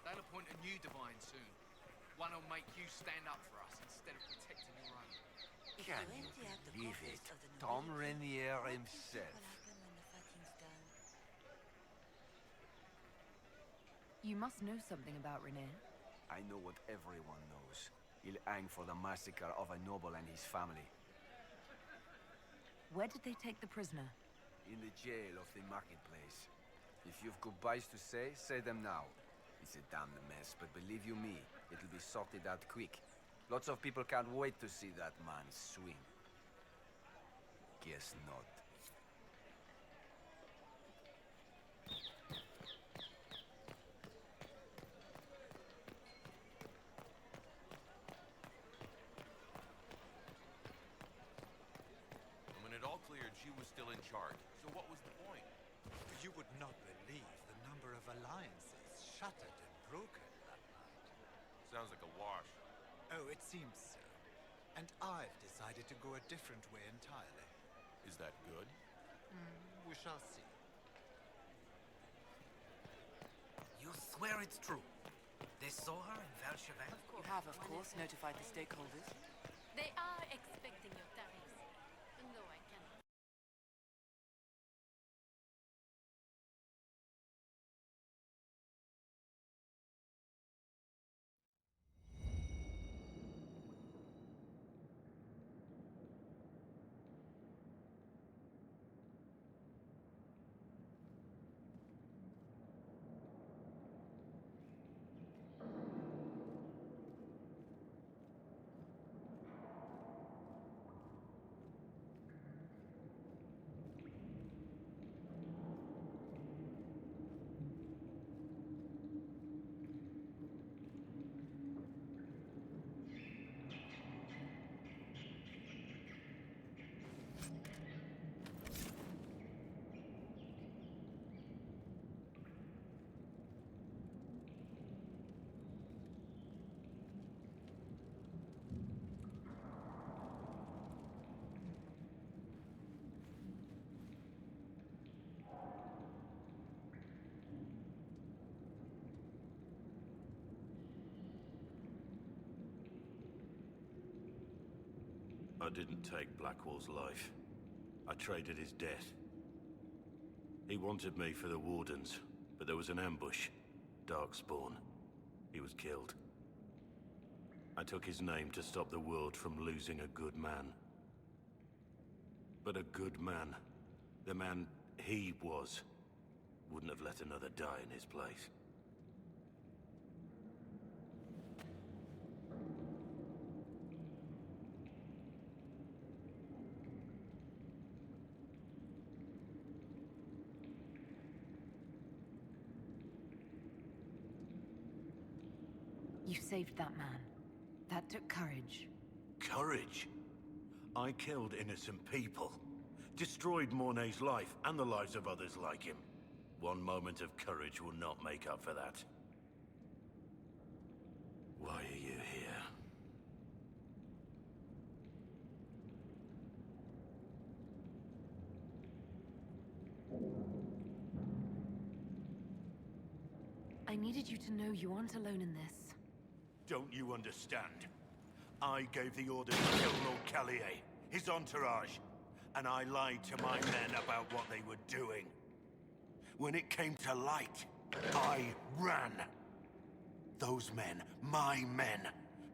V: They'll appoint a new divine soon. One who'll make you stand up for us instead of protecting your own.
D: Can you believe it? Tom Rainier himself.
C: You must know something about Renee.
D: I know what everyone knows. He'll hang for the massacre of a noble and his family.
C: Where did they take the prisoner?
D: In the jail of the marketplace. If you've goodbyes to say, say them now. It's a damn mess, but believe you me, it'll be sorted out quick. Lots of people can't wait to see that man swing. Guess not.
W: When it all cleared, she was still in charge. So what was the point?
X: You would not believe the number of alliances shattered and broken that night.
W: Sounds like a wash.
X: Oh, it seems so. And I've decided to go a different way entirely.
W: Is that good?
X: We shall see.
Y: You swear it's true? They saw her in Valcheval?
K: You have, of course, notified the stakeholders.
Z: They are expecting your tariffs. No, I cannot.
T: I didn't take Blackwall's life. I traded his death. He wanted me for the Wardens, but there was an ambush. Darkspawn. He was killed. I took his name to stop the world from losing a good man. But a good man, the man he was, Wouldn't have let another die in his place.
C: You saved that man. That took courage.
T: Courage? I killed innocent people. Destroyed Mornay's life and the lives of others like him. One moment of courage will not make up for that. Why are you here?
C: I needed you to know you aren't alone in this.
T: Don't you understand? I gave the order to kill Lord Callier, his entourage, and I lied to my men about what they were doing. When it came to light, I ran. Those men, my men,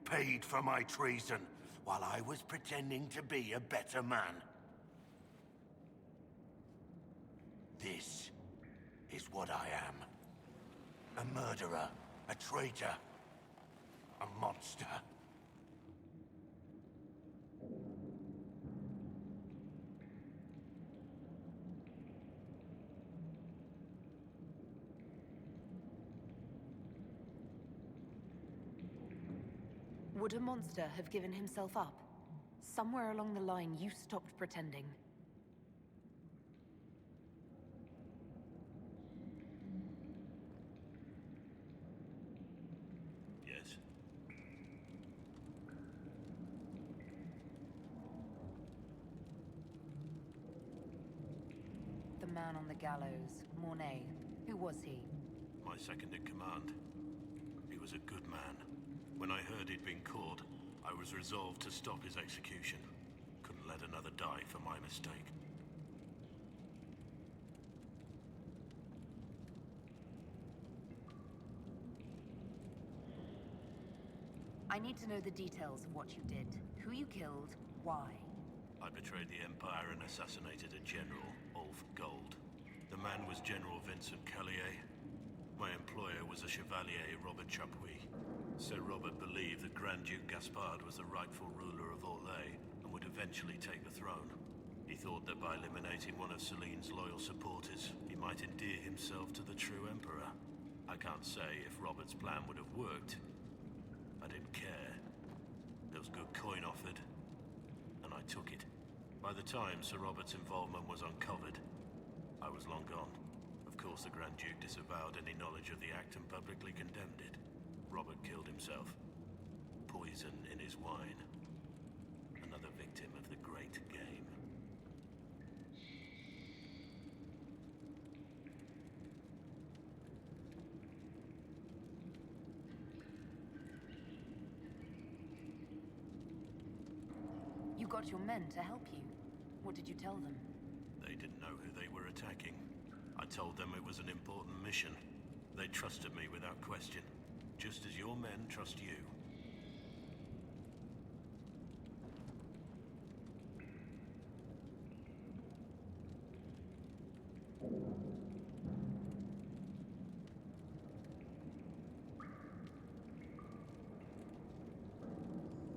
T: paid for my treason while I was pretending to be a better man. This is what I am. A murderer, a traitor, a monster.
C: Would a monster have given himself up? Somewhere along the line, you stopped pretending.
T: Yes.
C: The man on the gallows, Mornay. Who was he?
T: My second in command. He was a good man. When I heard he'd been caught, I was resolved to stop his execution. Couldn't let another die for my mistake.
C: I need to know the details of what you did. Who you killed, why.
T: I betrayed the Empire and assassinated a general, Ulf Gold. The man was General Vincent Callier. My employer was a Chevalier, Robert Chapuis. Sir Robert believed that Grand Duke Gaspard was the rightful ruler of Orlais and would eventually take the throne. He thought that by eliminating one of Celine's loyal supporters, he might endear himself to the true Emperor. I can't say if Robert's plan would have worked. I didn't care. There was good coin offered, and I took it. By the time Sir Robert's involvement was uncovered, I was long gone. Of course, the Grand Duke disavowed any knowledge of the act and publicly condemned it. Robert killed himself. Poison in his wine. Another victim of the great game.
C: You got your men to help you. What did you tell them?
T: They didn't know who they were attacking. I told them it was an important mission. They trusted me without question. Just as your men trust you.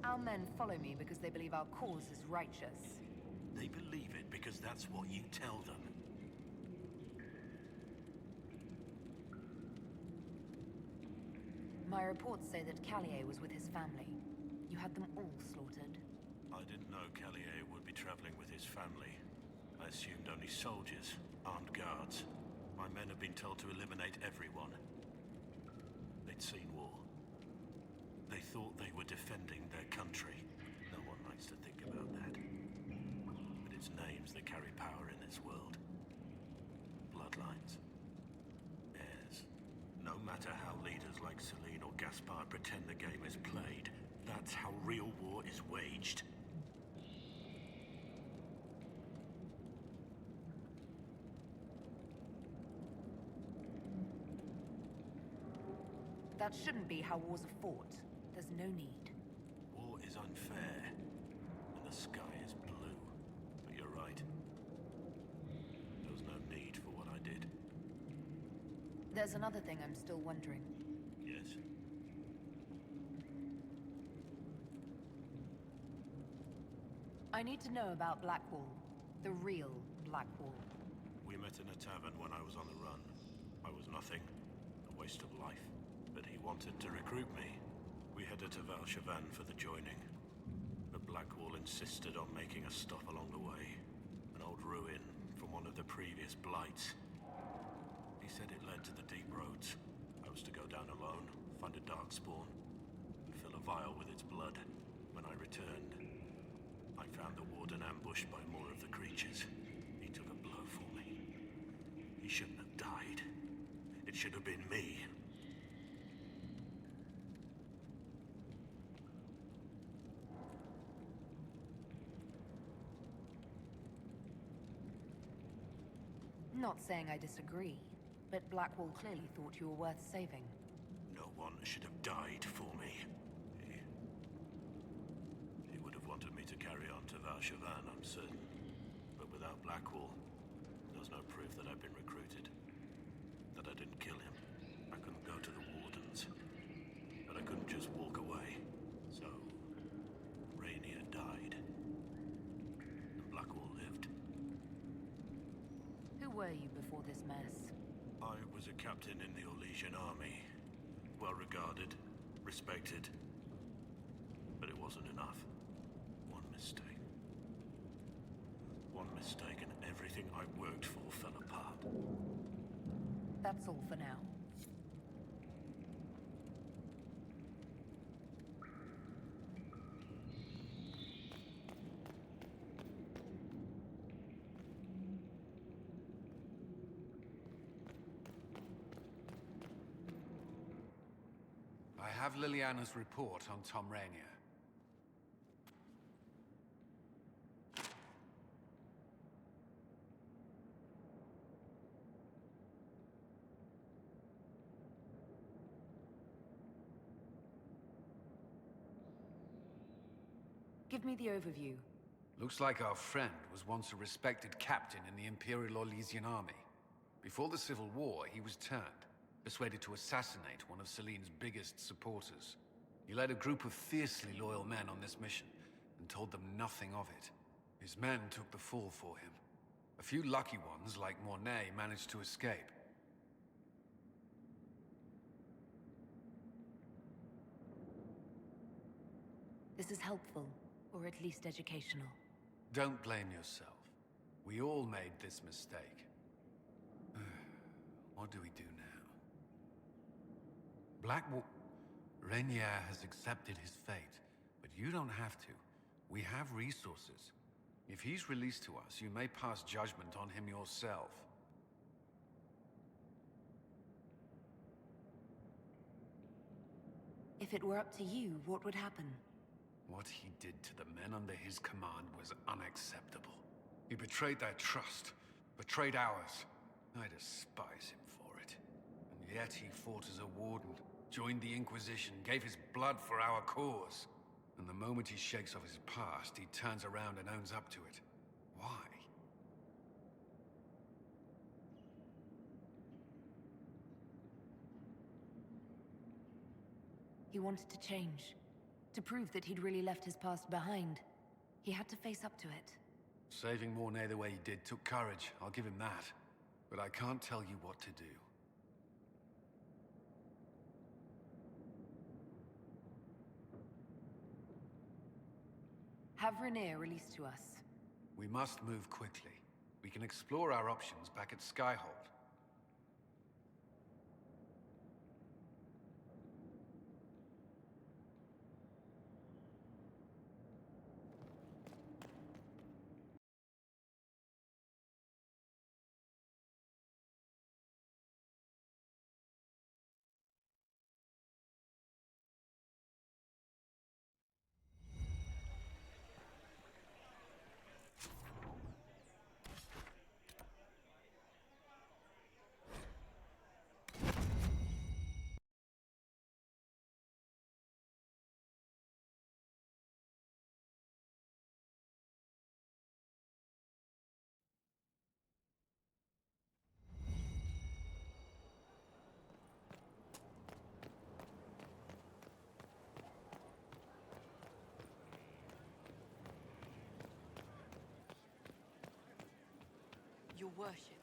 C: Our men follow me because they believe our cause is righteous.
T: They believe it because that's what you tell them.
C: My reports say that Callier was with his family. You had them all slaughtered.
T: I didn't know Callier would be traveling with his family. I assumed only soldiers, armed guards. My men have been told to eliminate everyone. They'd seen war. They thought they were defending their country. No one likes to think about that. But it's names that carry power in this world. Bloodlines. Heirs. No matter how leaders like Celine or Gaspard pretend the game is played, that's how real war is waged.
C: That shouldn't be how wars are fought. There's no need.
T: War is unfair, and the sky is blue. But you're right. There was no need for what I did.
C: There's another thing I'm still wondering.
T: Yes?
C: I need to know about Blackwall. The real Blackwall.
T: We met in a tavern when I was on the run. I was nothing. A waste of life. But he wanted to recruit me. We headed to Val-Chevan for the joining. But Blackwall insisted on making a stop along the way. An old ruin from one of the previous blights. He said it led to the deep roads. I was to go down alone, find a darkspawn, and fill a vial with its blood. When I returned, I found the warden ambushed by more of the creatures. He took a blow for me. He shouldn't have died. It should have been me.
C: Not saying I disagree, but Blackwall clearly thought you were worth saving.
T: No one should have died for me. He would have wanted me to carry on to Val-Chevan, I'm certain. But without Blackwall, there's no proof that I've been recruited. That I didn't kill him. I couldn't go to the Wardens. But I couldn't just walk away. So, Rainier died. And Blackwall lived.
C: Who were you before this mess?
T: I was a captain in the Orlesian army. Well regarded, respected. But it wasn't enough. One mistake. One mistake and everything I worked for fell apart.
C: That's all for now.
E: I have Liliana's report on Tom Rainier.
C: Give me the overview.
E: Looks like our friend was once a respected captain in the Imperial Orlesian army. Before the Civil War, he was turned, persuaded to assassinate one of Celine's biggest supporters. He led a group of fiercely loyal men on this mission, and told them nothing of it. His men took the fall for him. A few lucky ones, like Mornay, managed to escape.
C: This is helpful, or at least educational.
E: Don't blame yourself. We all made this mistake. What do we do now? Blackwall... Rainier has accepted his fate, but you don't have to. We have resources. If he's released to us, you may pass judgment on him yourself.
C: If it were up to you, what would happen?
E: What he did to the men under his command was unacceptable. He betrayed their trust, betrayed ours. I despise him for it. And yet he fought as a warden, joined the Inquisition, gave his blood for our cause. And the moment he shakes off his past, he turns around and owns up to it. Why?
C: He wanted to change. To prove that he'd really left his past behind. He had to face up to it.
E: Saving Mornay the way he did took courage, I'll give him that. But I can't tell you what to do.
C: Have Rainier released to us.
E: We must move quickly. We can explore our options back at Skyhold.
K: you worship.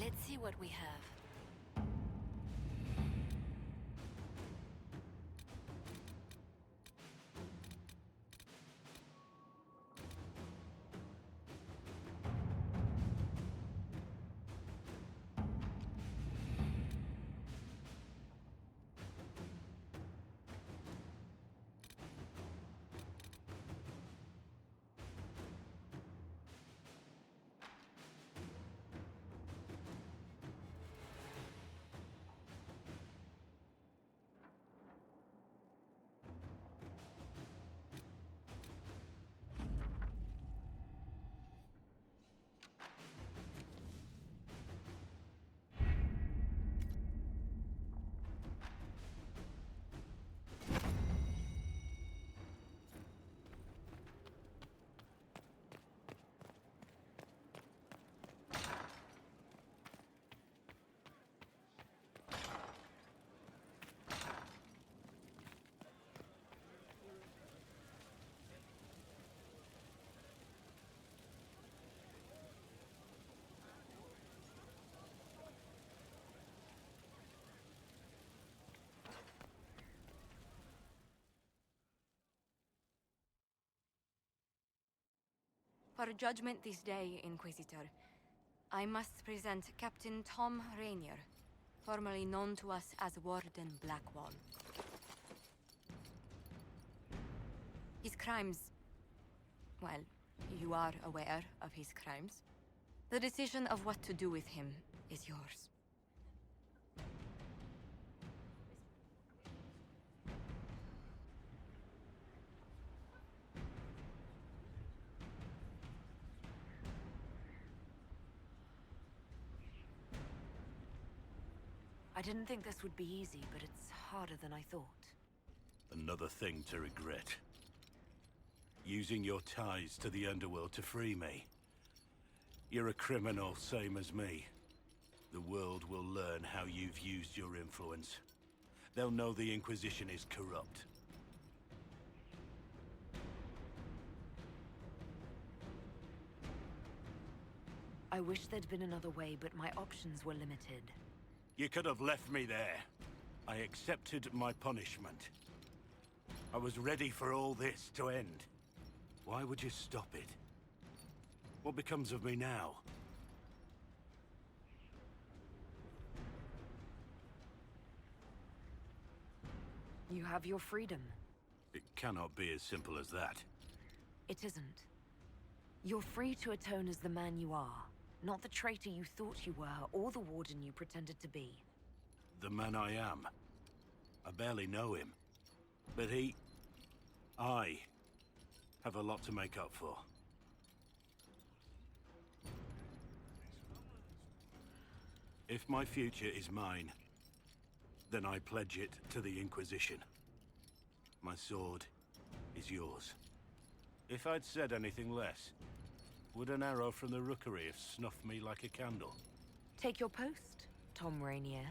F: Let's see what we have.
B: For judgment this day, Inquisitor, I must present Captain Tom Rainier, formerly known to us as Warden Blackwall. His crimes... well, you are aware of his crimes. The decision of what to do with him is yours.
C: I didn't think this would be easy, but it's harder than I thought.
T: Another thing to regret. Using your ties to the underworld to free me. You're a criminal, same as me. The world will learn how you've used your influence. They'll know the Inquisition is corrupt.
C: I wish there'd been another way, but my options were limited.
T: You could have left me there. I accepted my punishment. I was ready for all this to end. Why would you stop it? What becomes of me now?
C: You have your freedom.
T: It cannot be as simple as that.
C: It isn't. You're free to atone as the man you are, not the traitor you thought you were, or the warden you pretended to be.
T: The man I am. I barely know him. But I have a lot to make up for. If my future is mine, then I pledge it to the Inquisition. My sword is yours. If I'd said anything less, would an arrow from the rookery have snuffed me like a candle?
C: Take your post, Tom Rainier.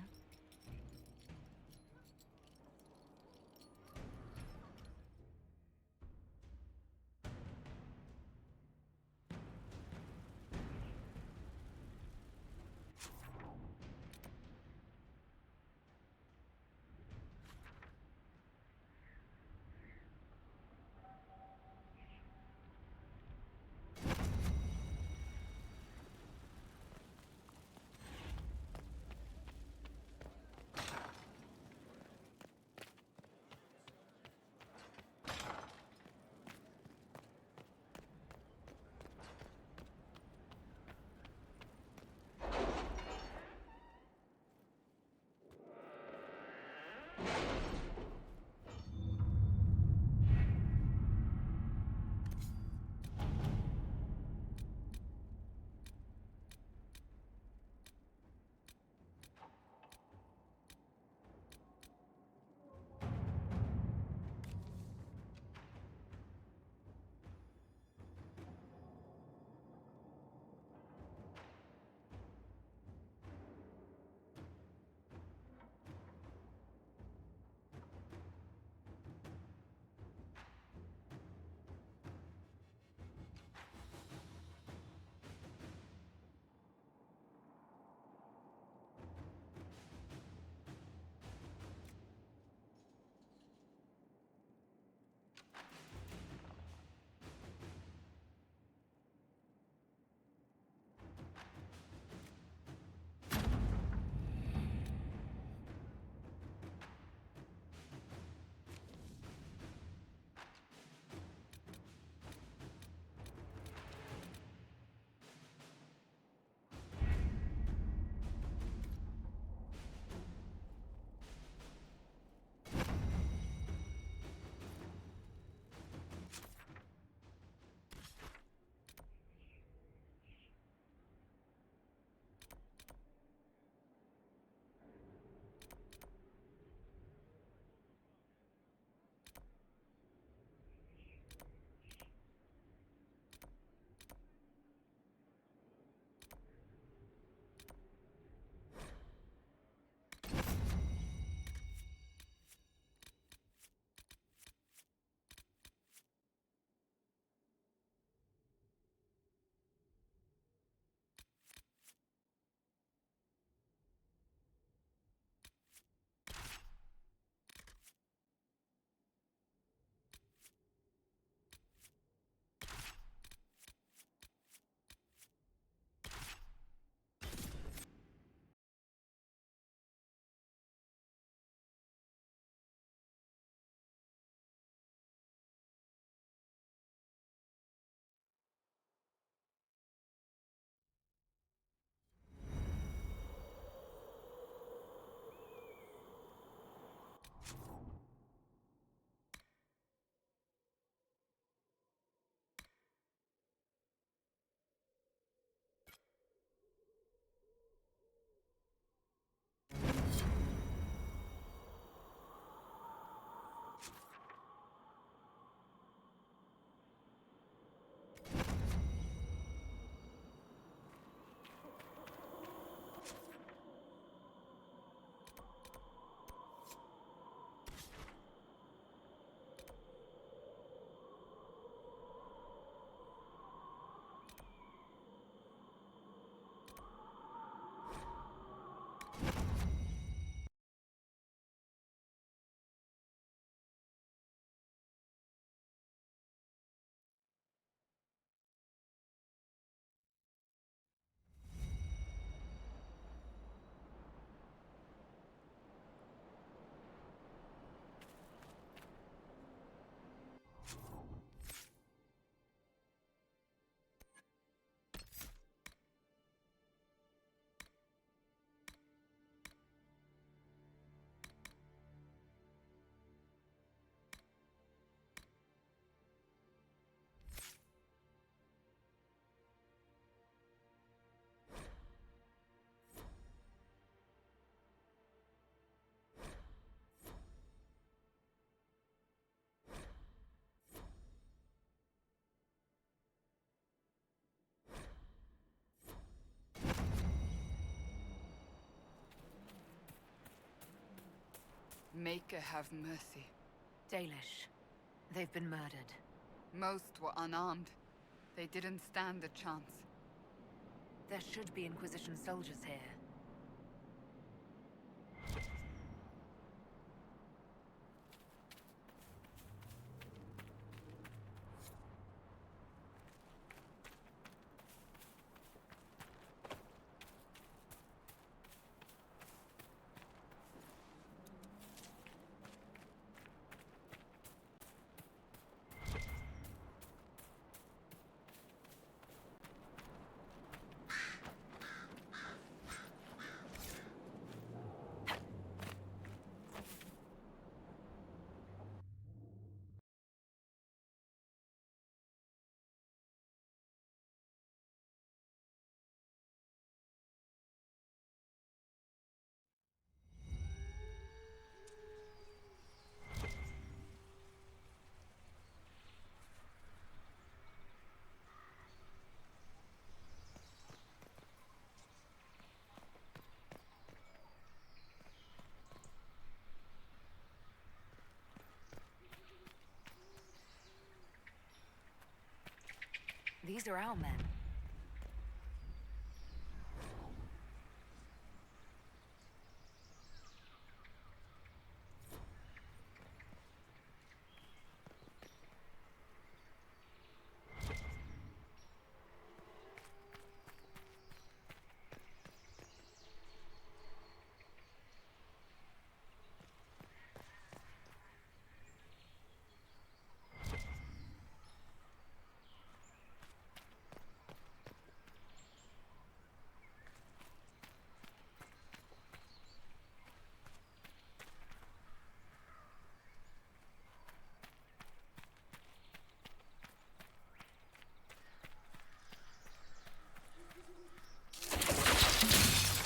S: Maker have mercy.
C: Dalish. They've been murdered.
S: Most were unarmed. They didn't stand a chance.
C: There should be Inquisition soldiers here. These are our men.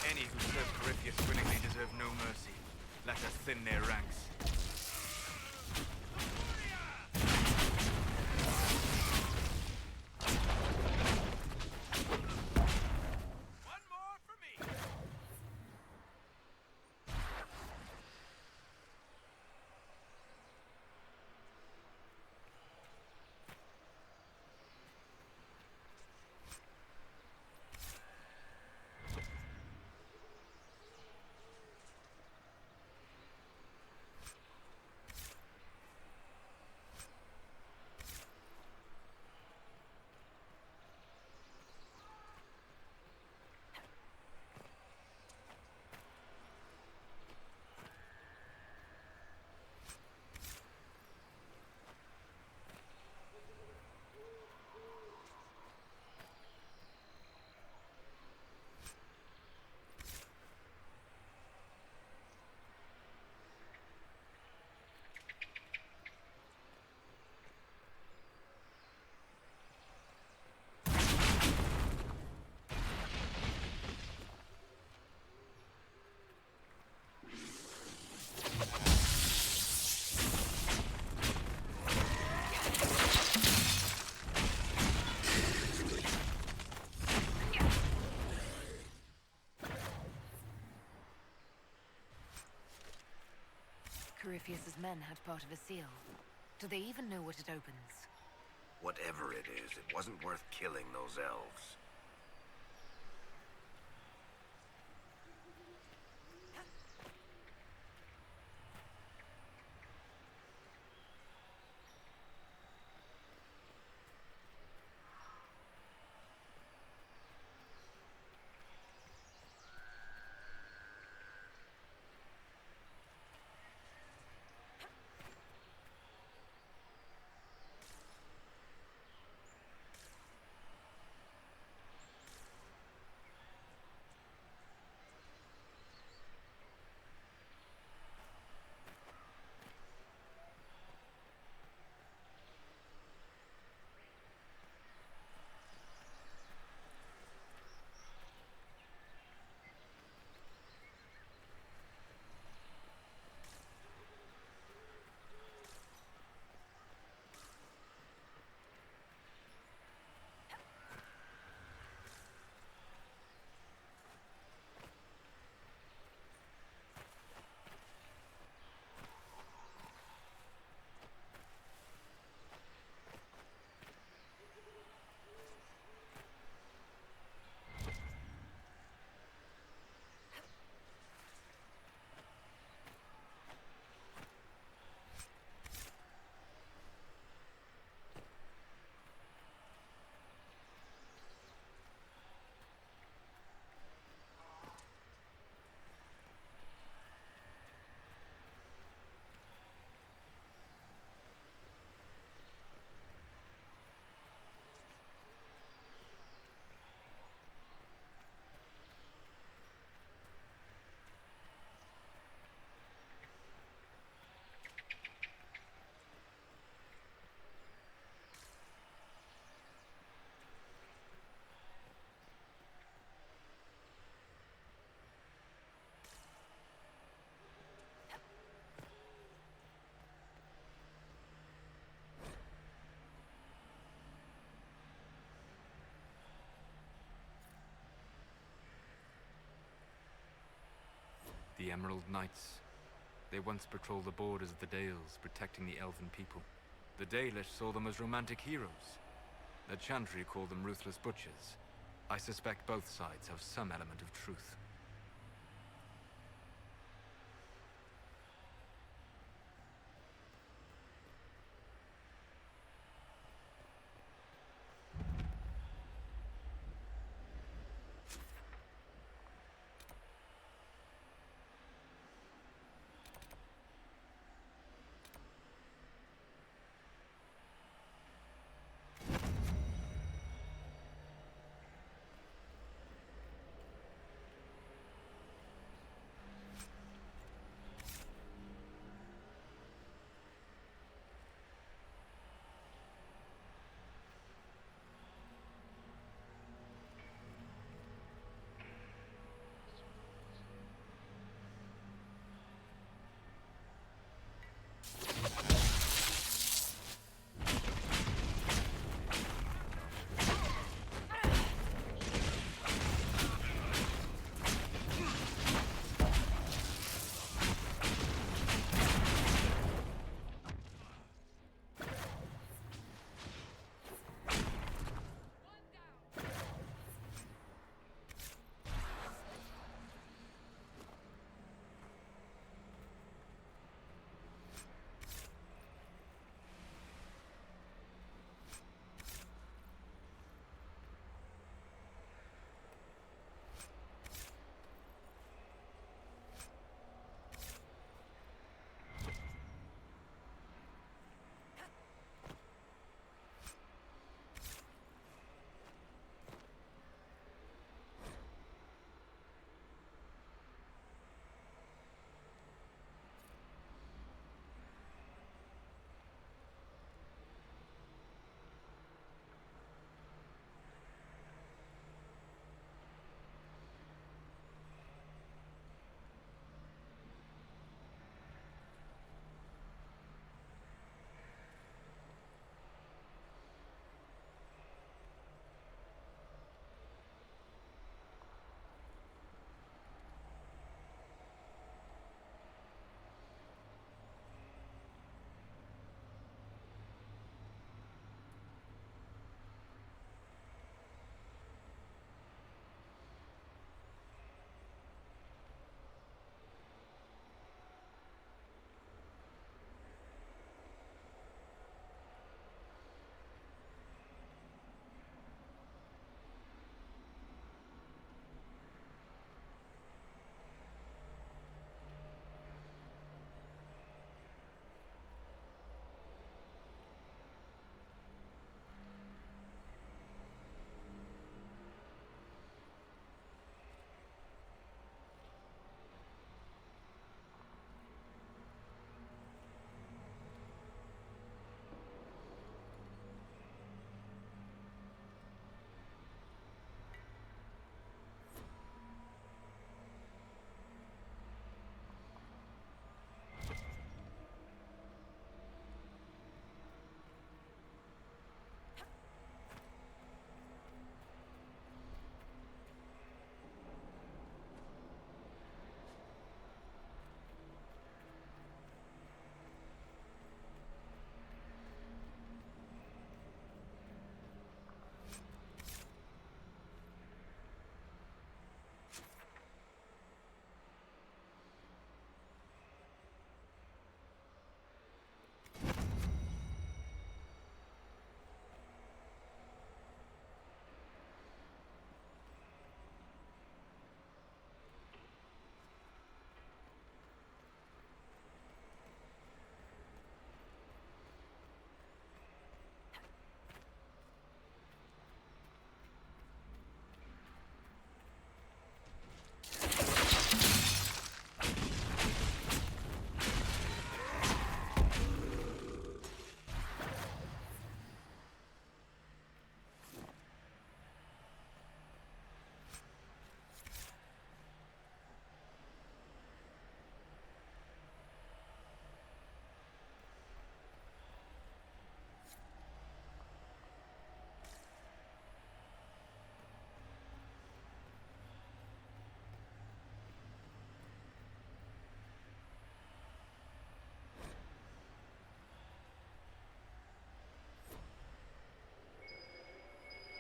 Q: Any who serve Corypheus willingly deserve no mercy. Let us thin their ranks.
C: Corypheus's men had part of a seal. Do they even know what it opens?
I: Whatever it is, it wasn't worth killing those elves.
Q: the Emerald Knights. They once patrolled the borders of the Dales, protecting the elven people. The Dalish saw them as romantic heroes. The Chantry called them ruthless butchers. I suspect both sides have some element of truth.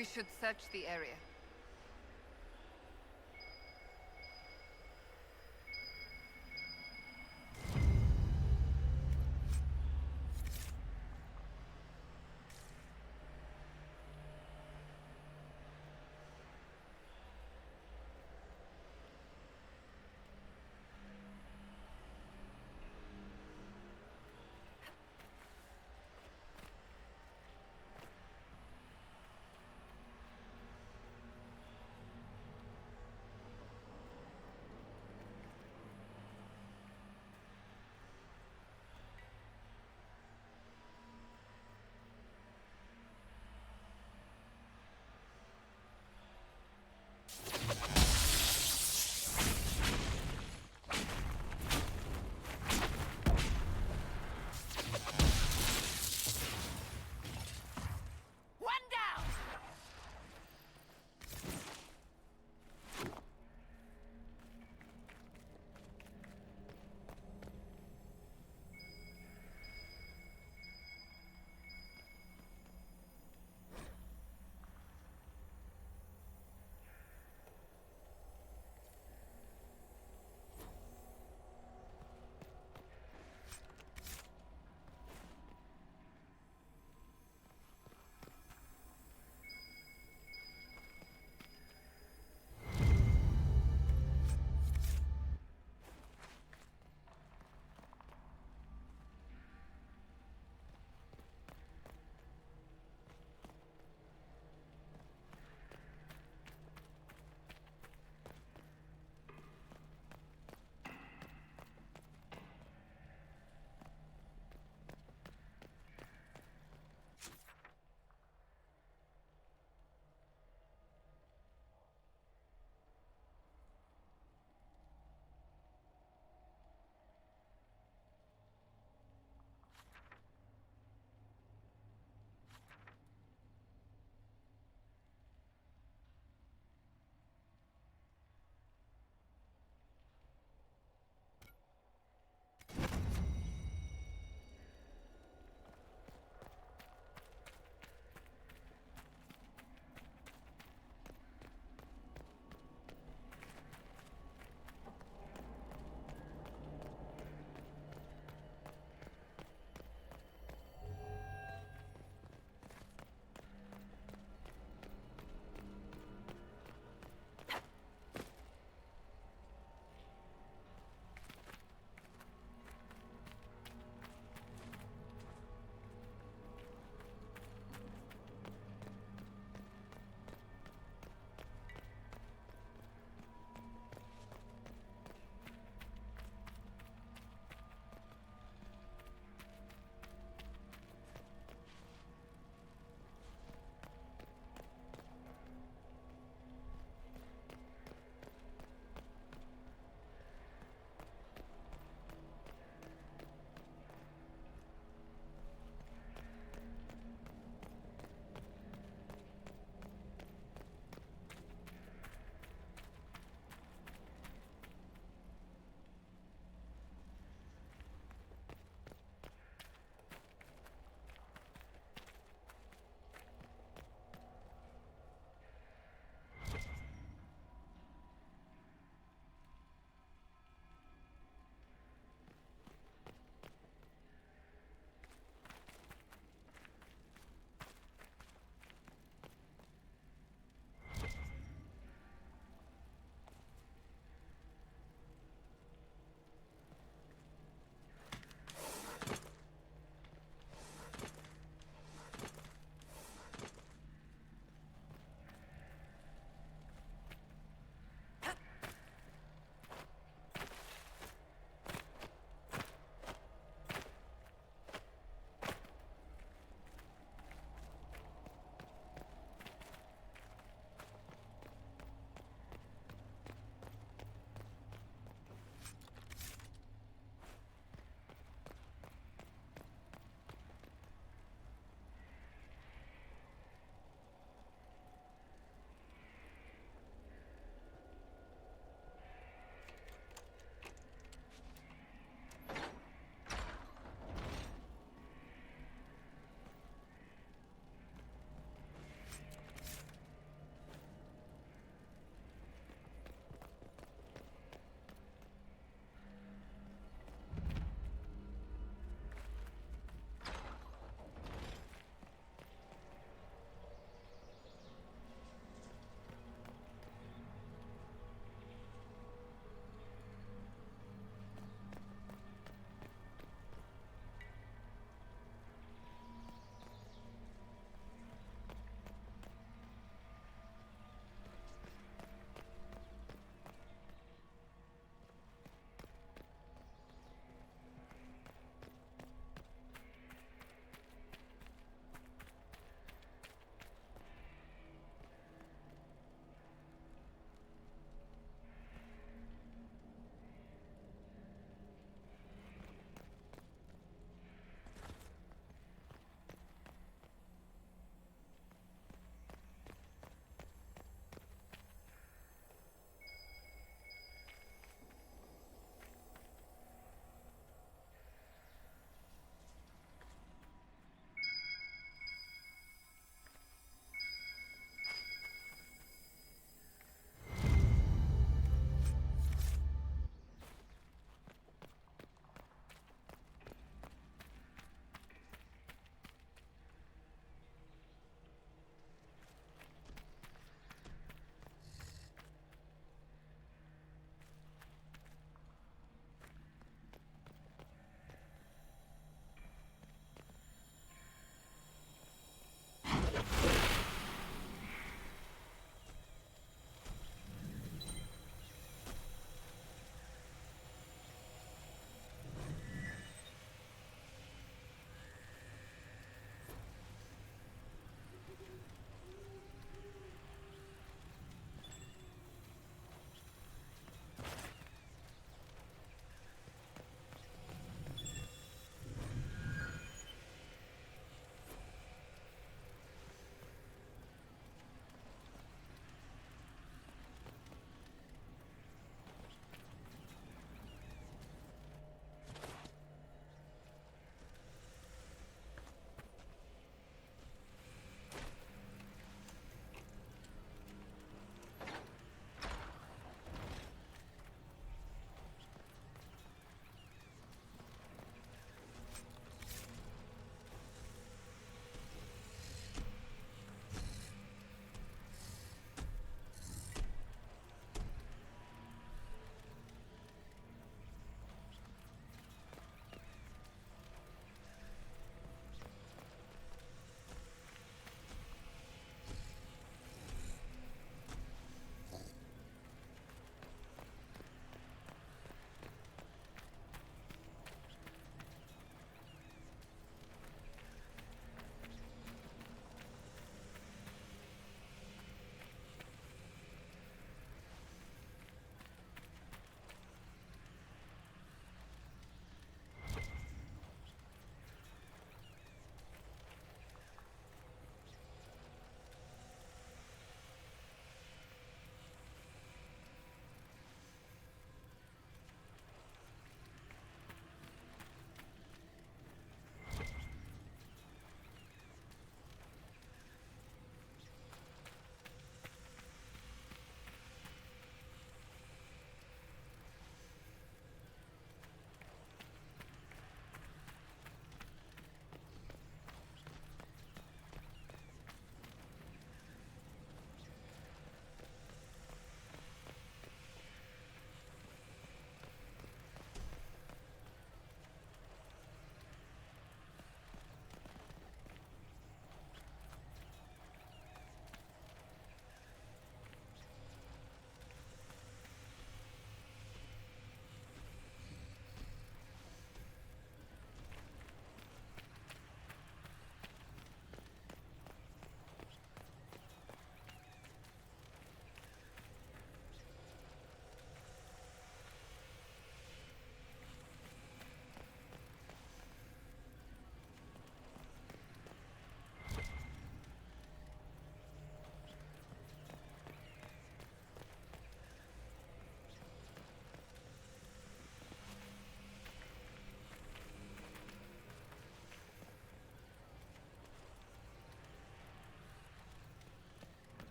S: We should search the area.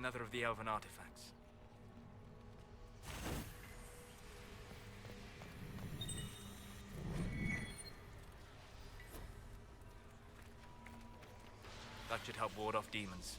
Q: Another of the elven artifacts. That should help ward off demons.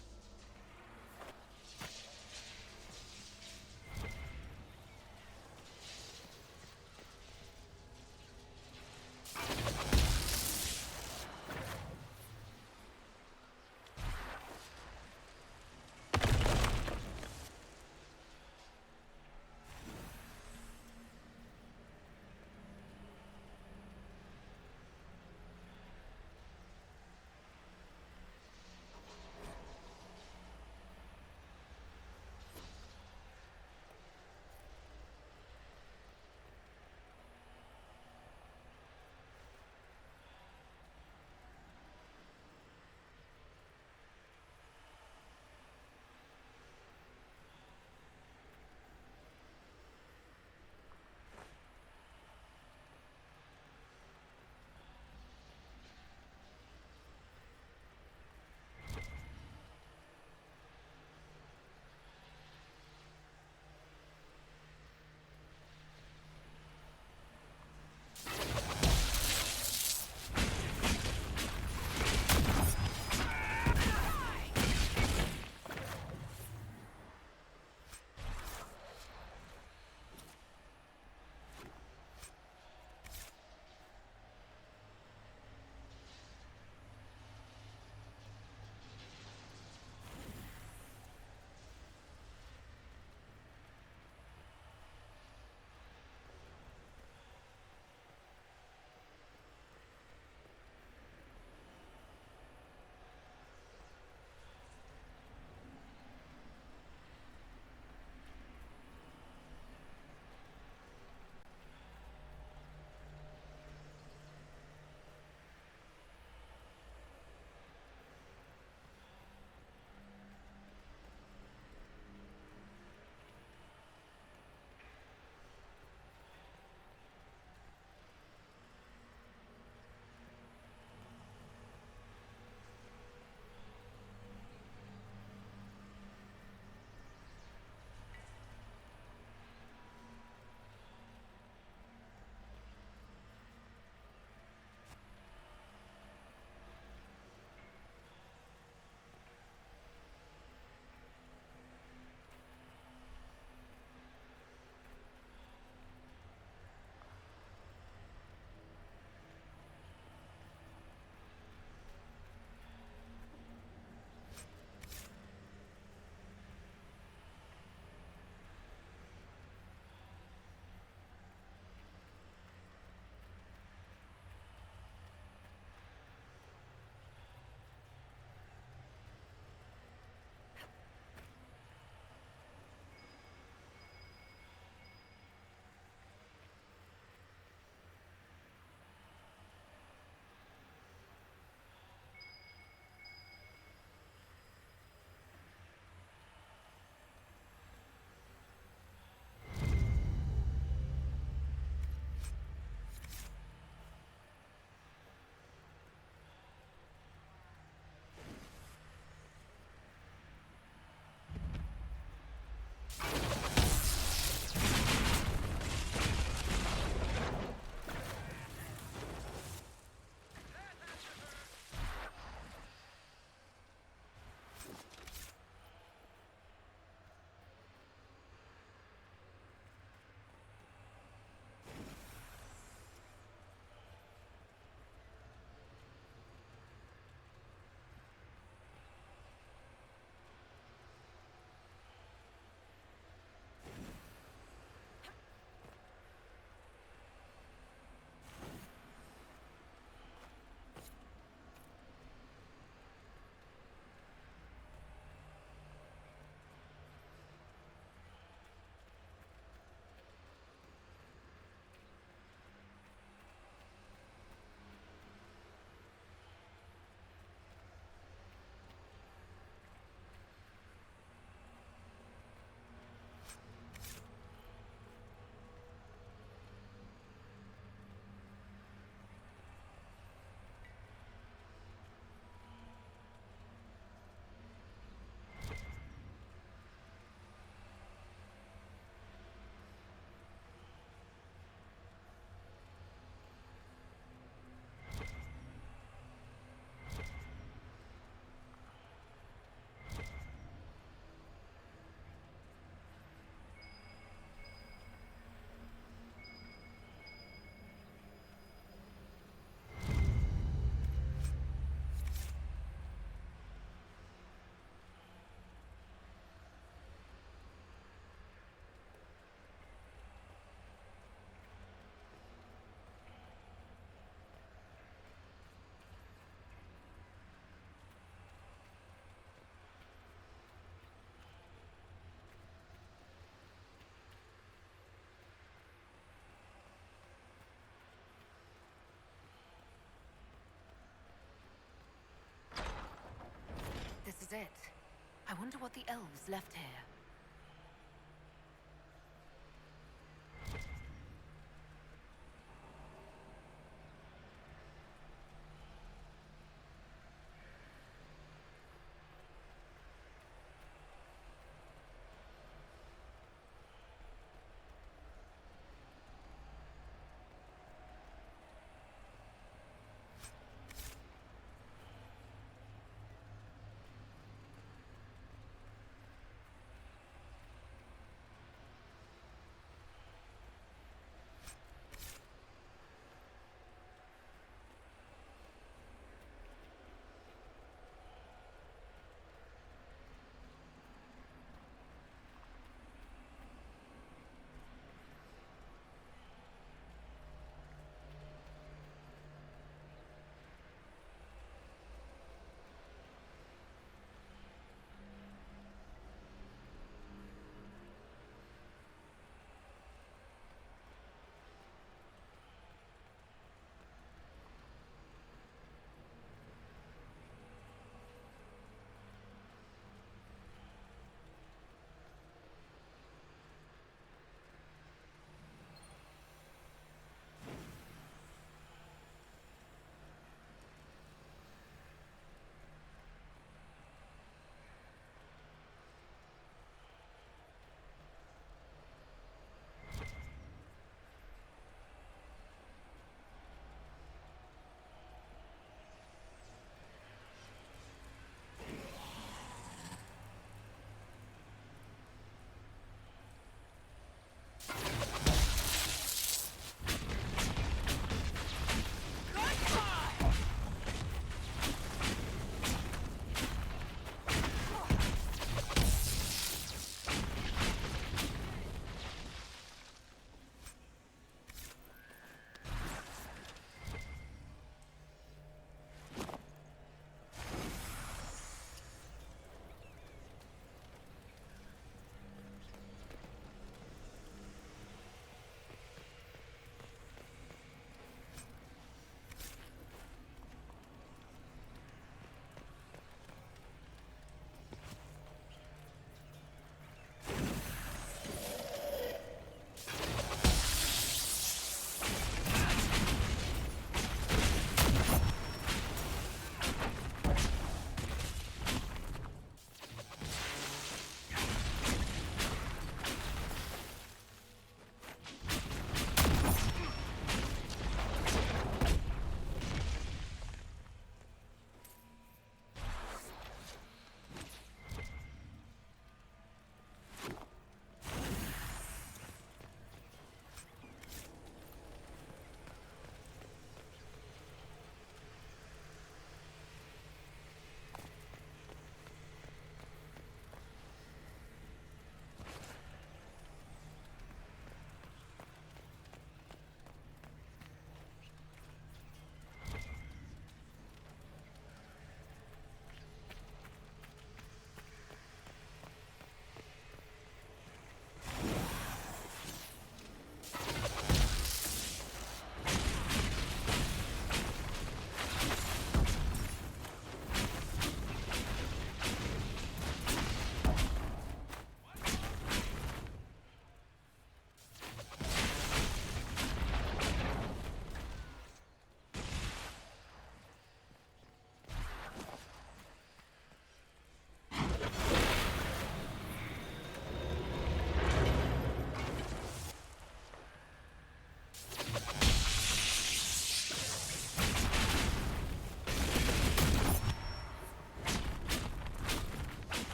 C: wonder what the elves left here.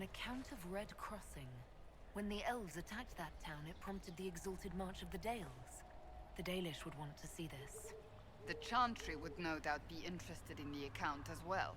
C: An account of Red Crossing. When the elves attacked that town, it prompted the exalted march of the Dales. The Dalish would want to see this.
S: The Chantry would no doubt be interested in the account as well.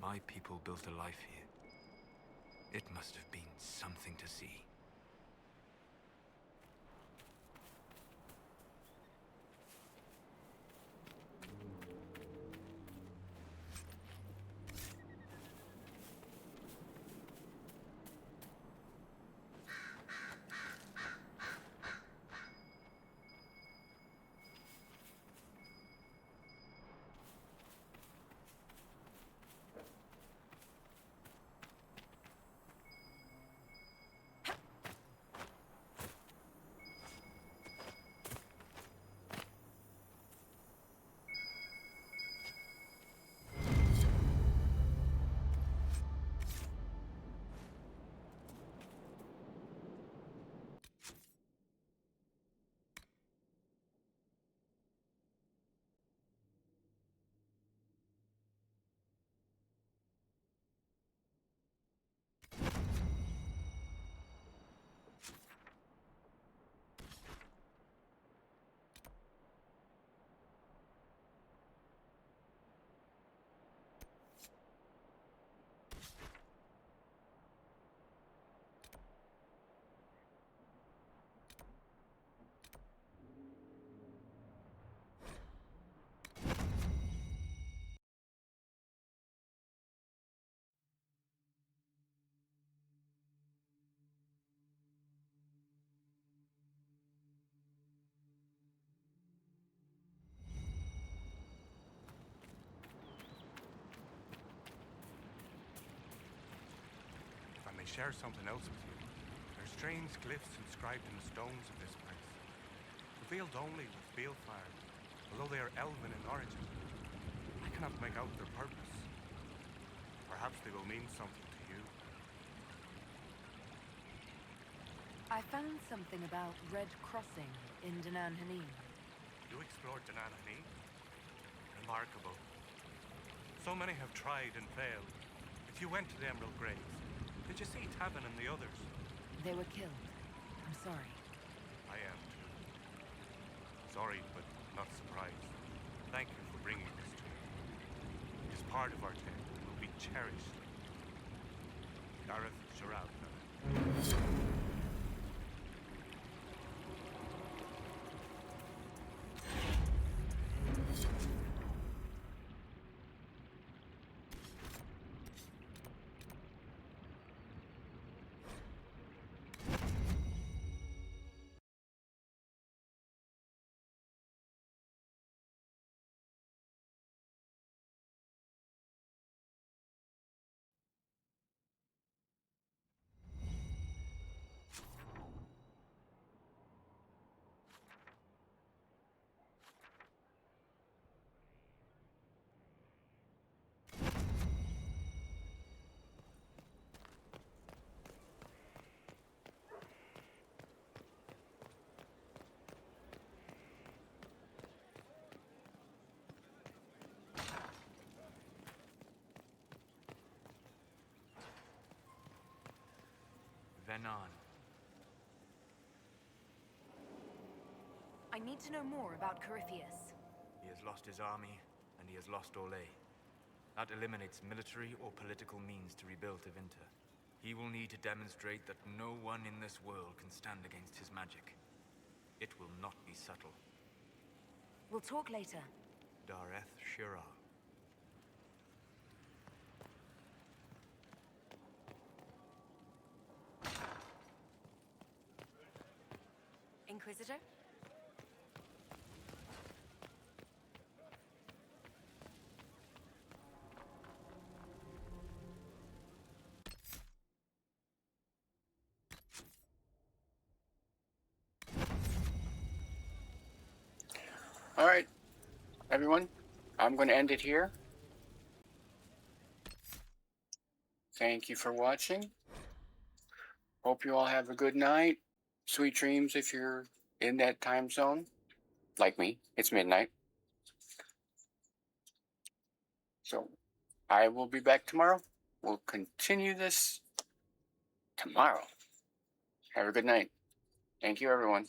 Q: My people built a life here. It must have been something to see.
J: share something else with you. There are strange glyphs inscribed in the stones of this place, revealed only with Balefire, although they are elven in origin. I cannot make out their purpose. Perhaps they will mean something to you.
C: I found something about Red Crossing in Danan Hanin.
J: You explored Danan Hanin? Remarkable. So many have tried and failed. If you went to the Emerald Graves, did you see Tavin and the others?
C: They were killed. I'm sorry.
J: I am too. Sorry, but not surprised. Thank you for bringing this to me. It is part of our tale and will be cherished. Gareth Sharab.
Q: Venan.
F: I need to know more about Corypheus.
Q: He has lost his army, and he has lost Orlais. That eliminates military or political means to rebuild Tevinter. He will need to demonstrate that no one in this world can stand against his magic. It will not be subtle.
F: We'll talk later.
Q: Dareth Shira.
F: Inquisitor?
R: All right, everyone, I'm going to end it here. Thank you for watching. Hope you all have a good night. Sweet dreams if you're in that time zone. Like me, it's midnight. So I will be back tomorrow. We'll continue this tomorrow. Have a good night. Thank you, everyone.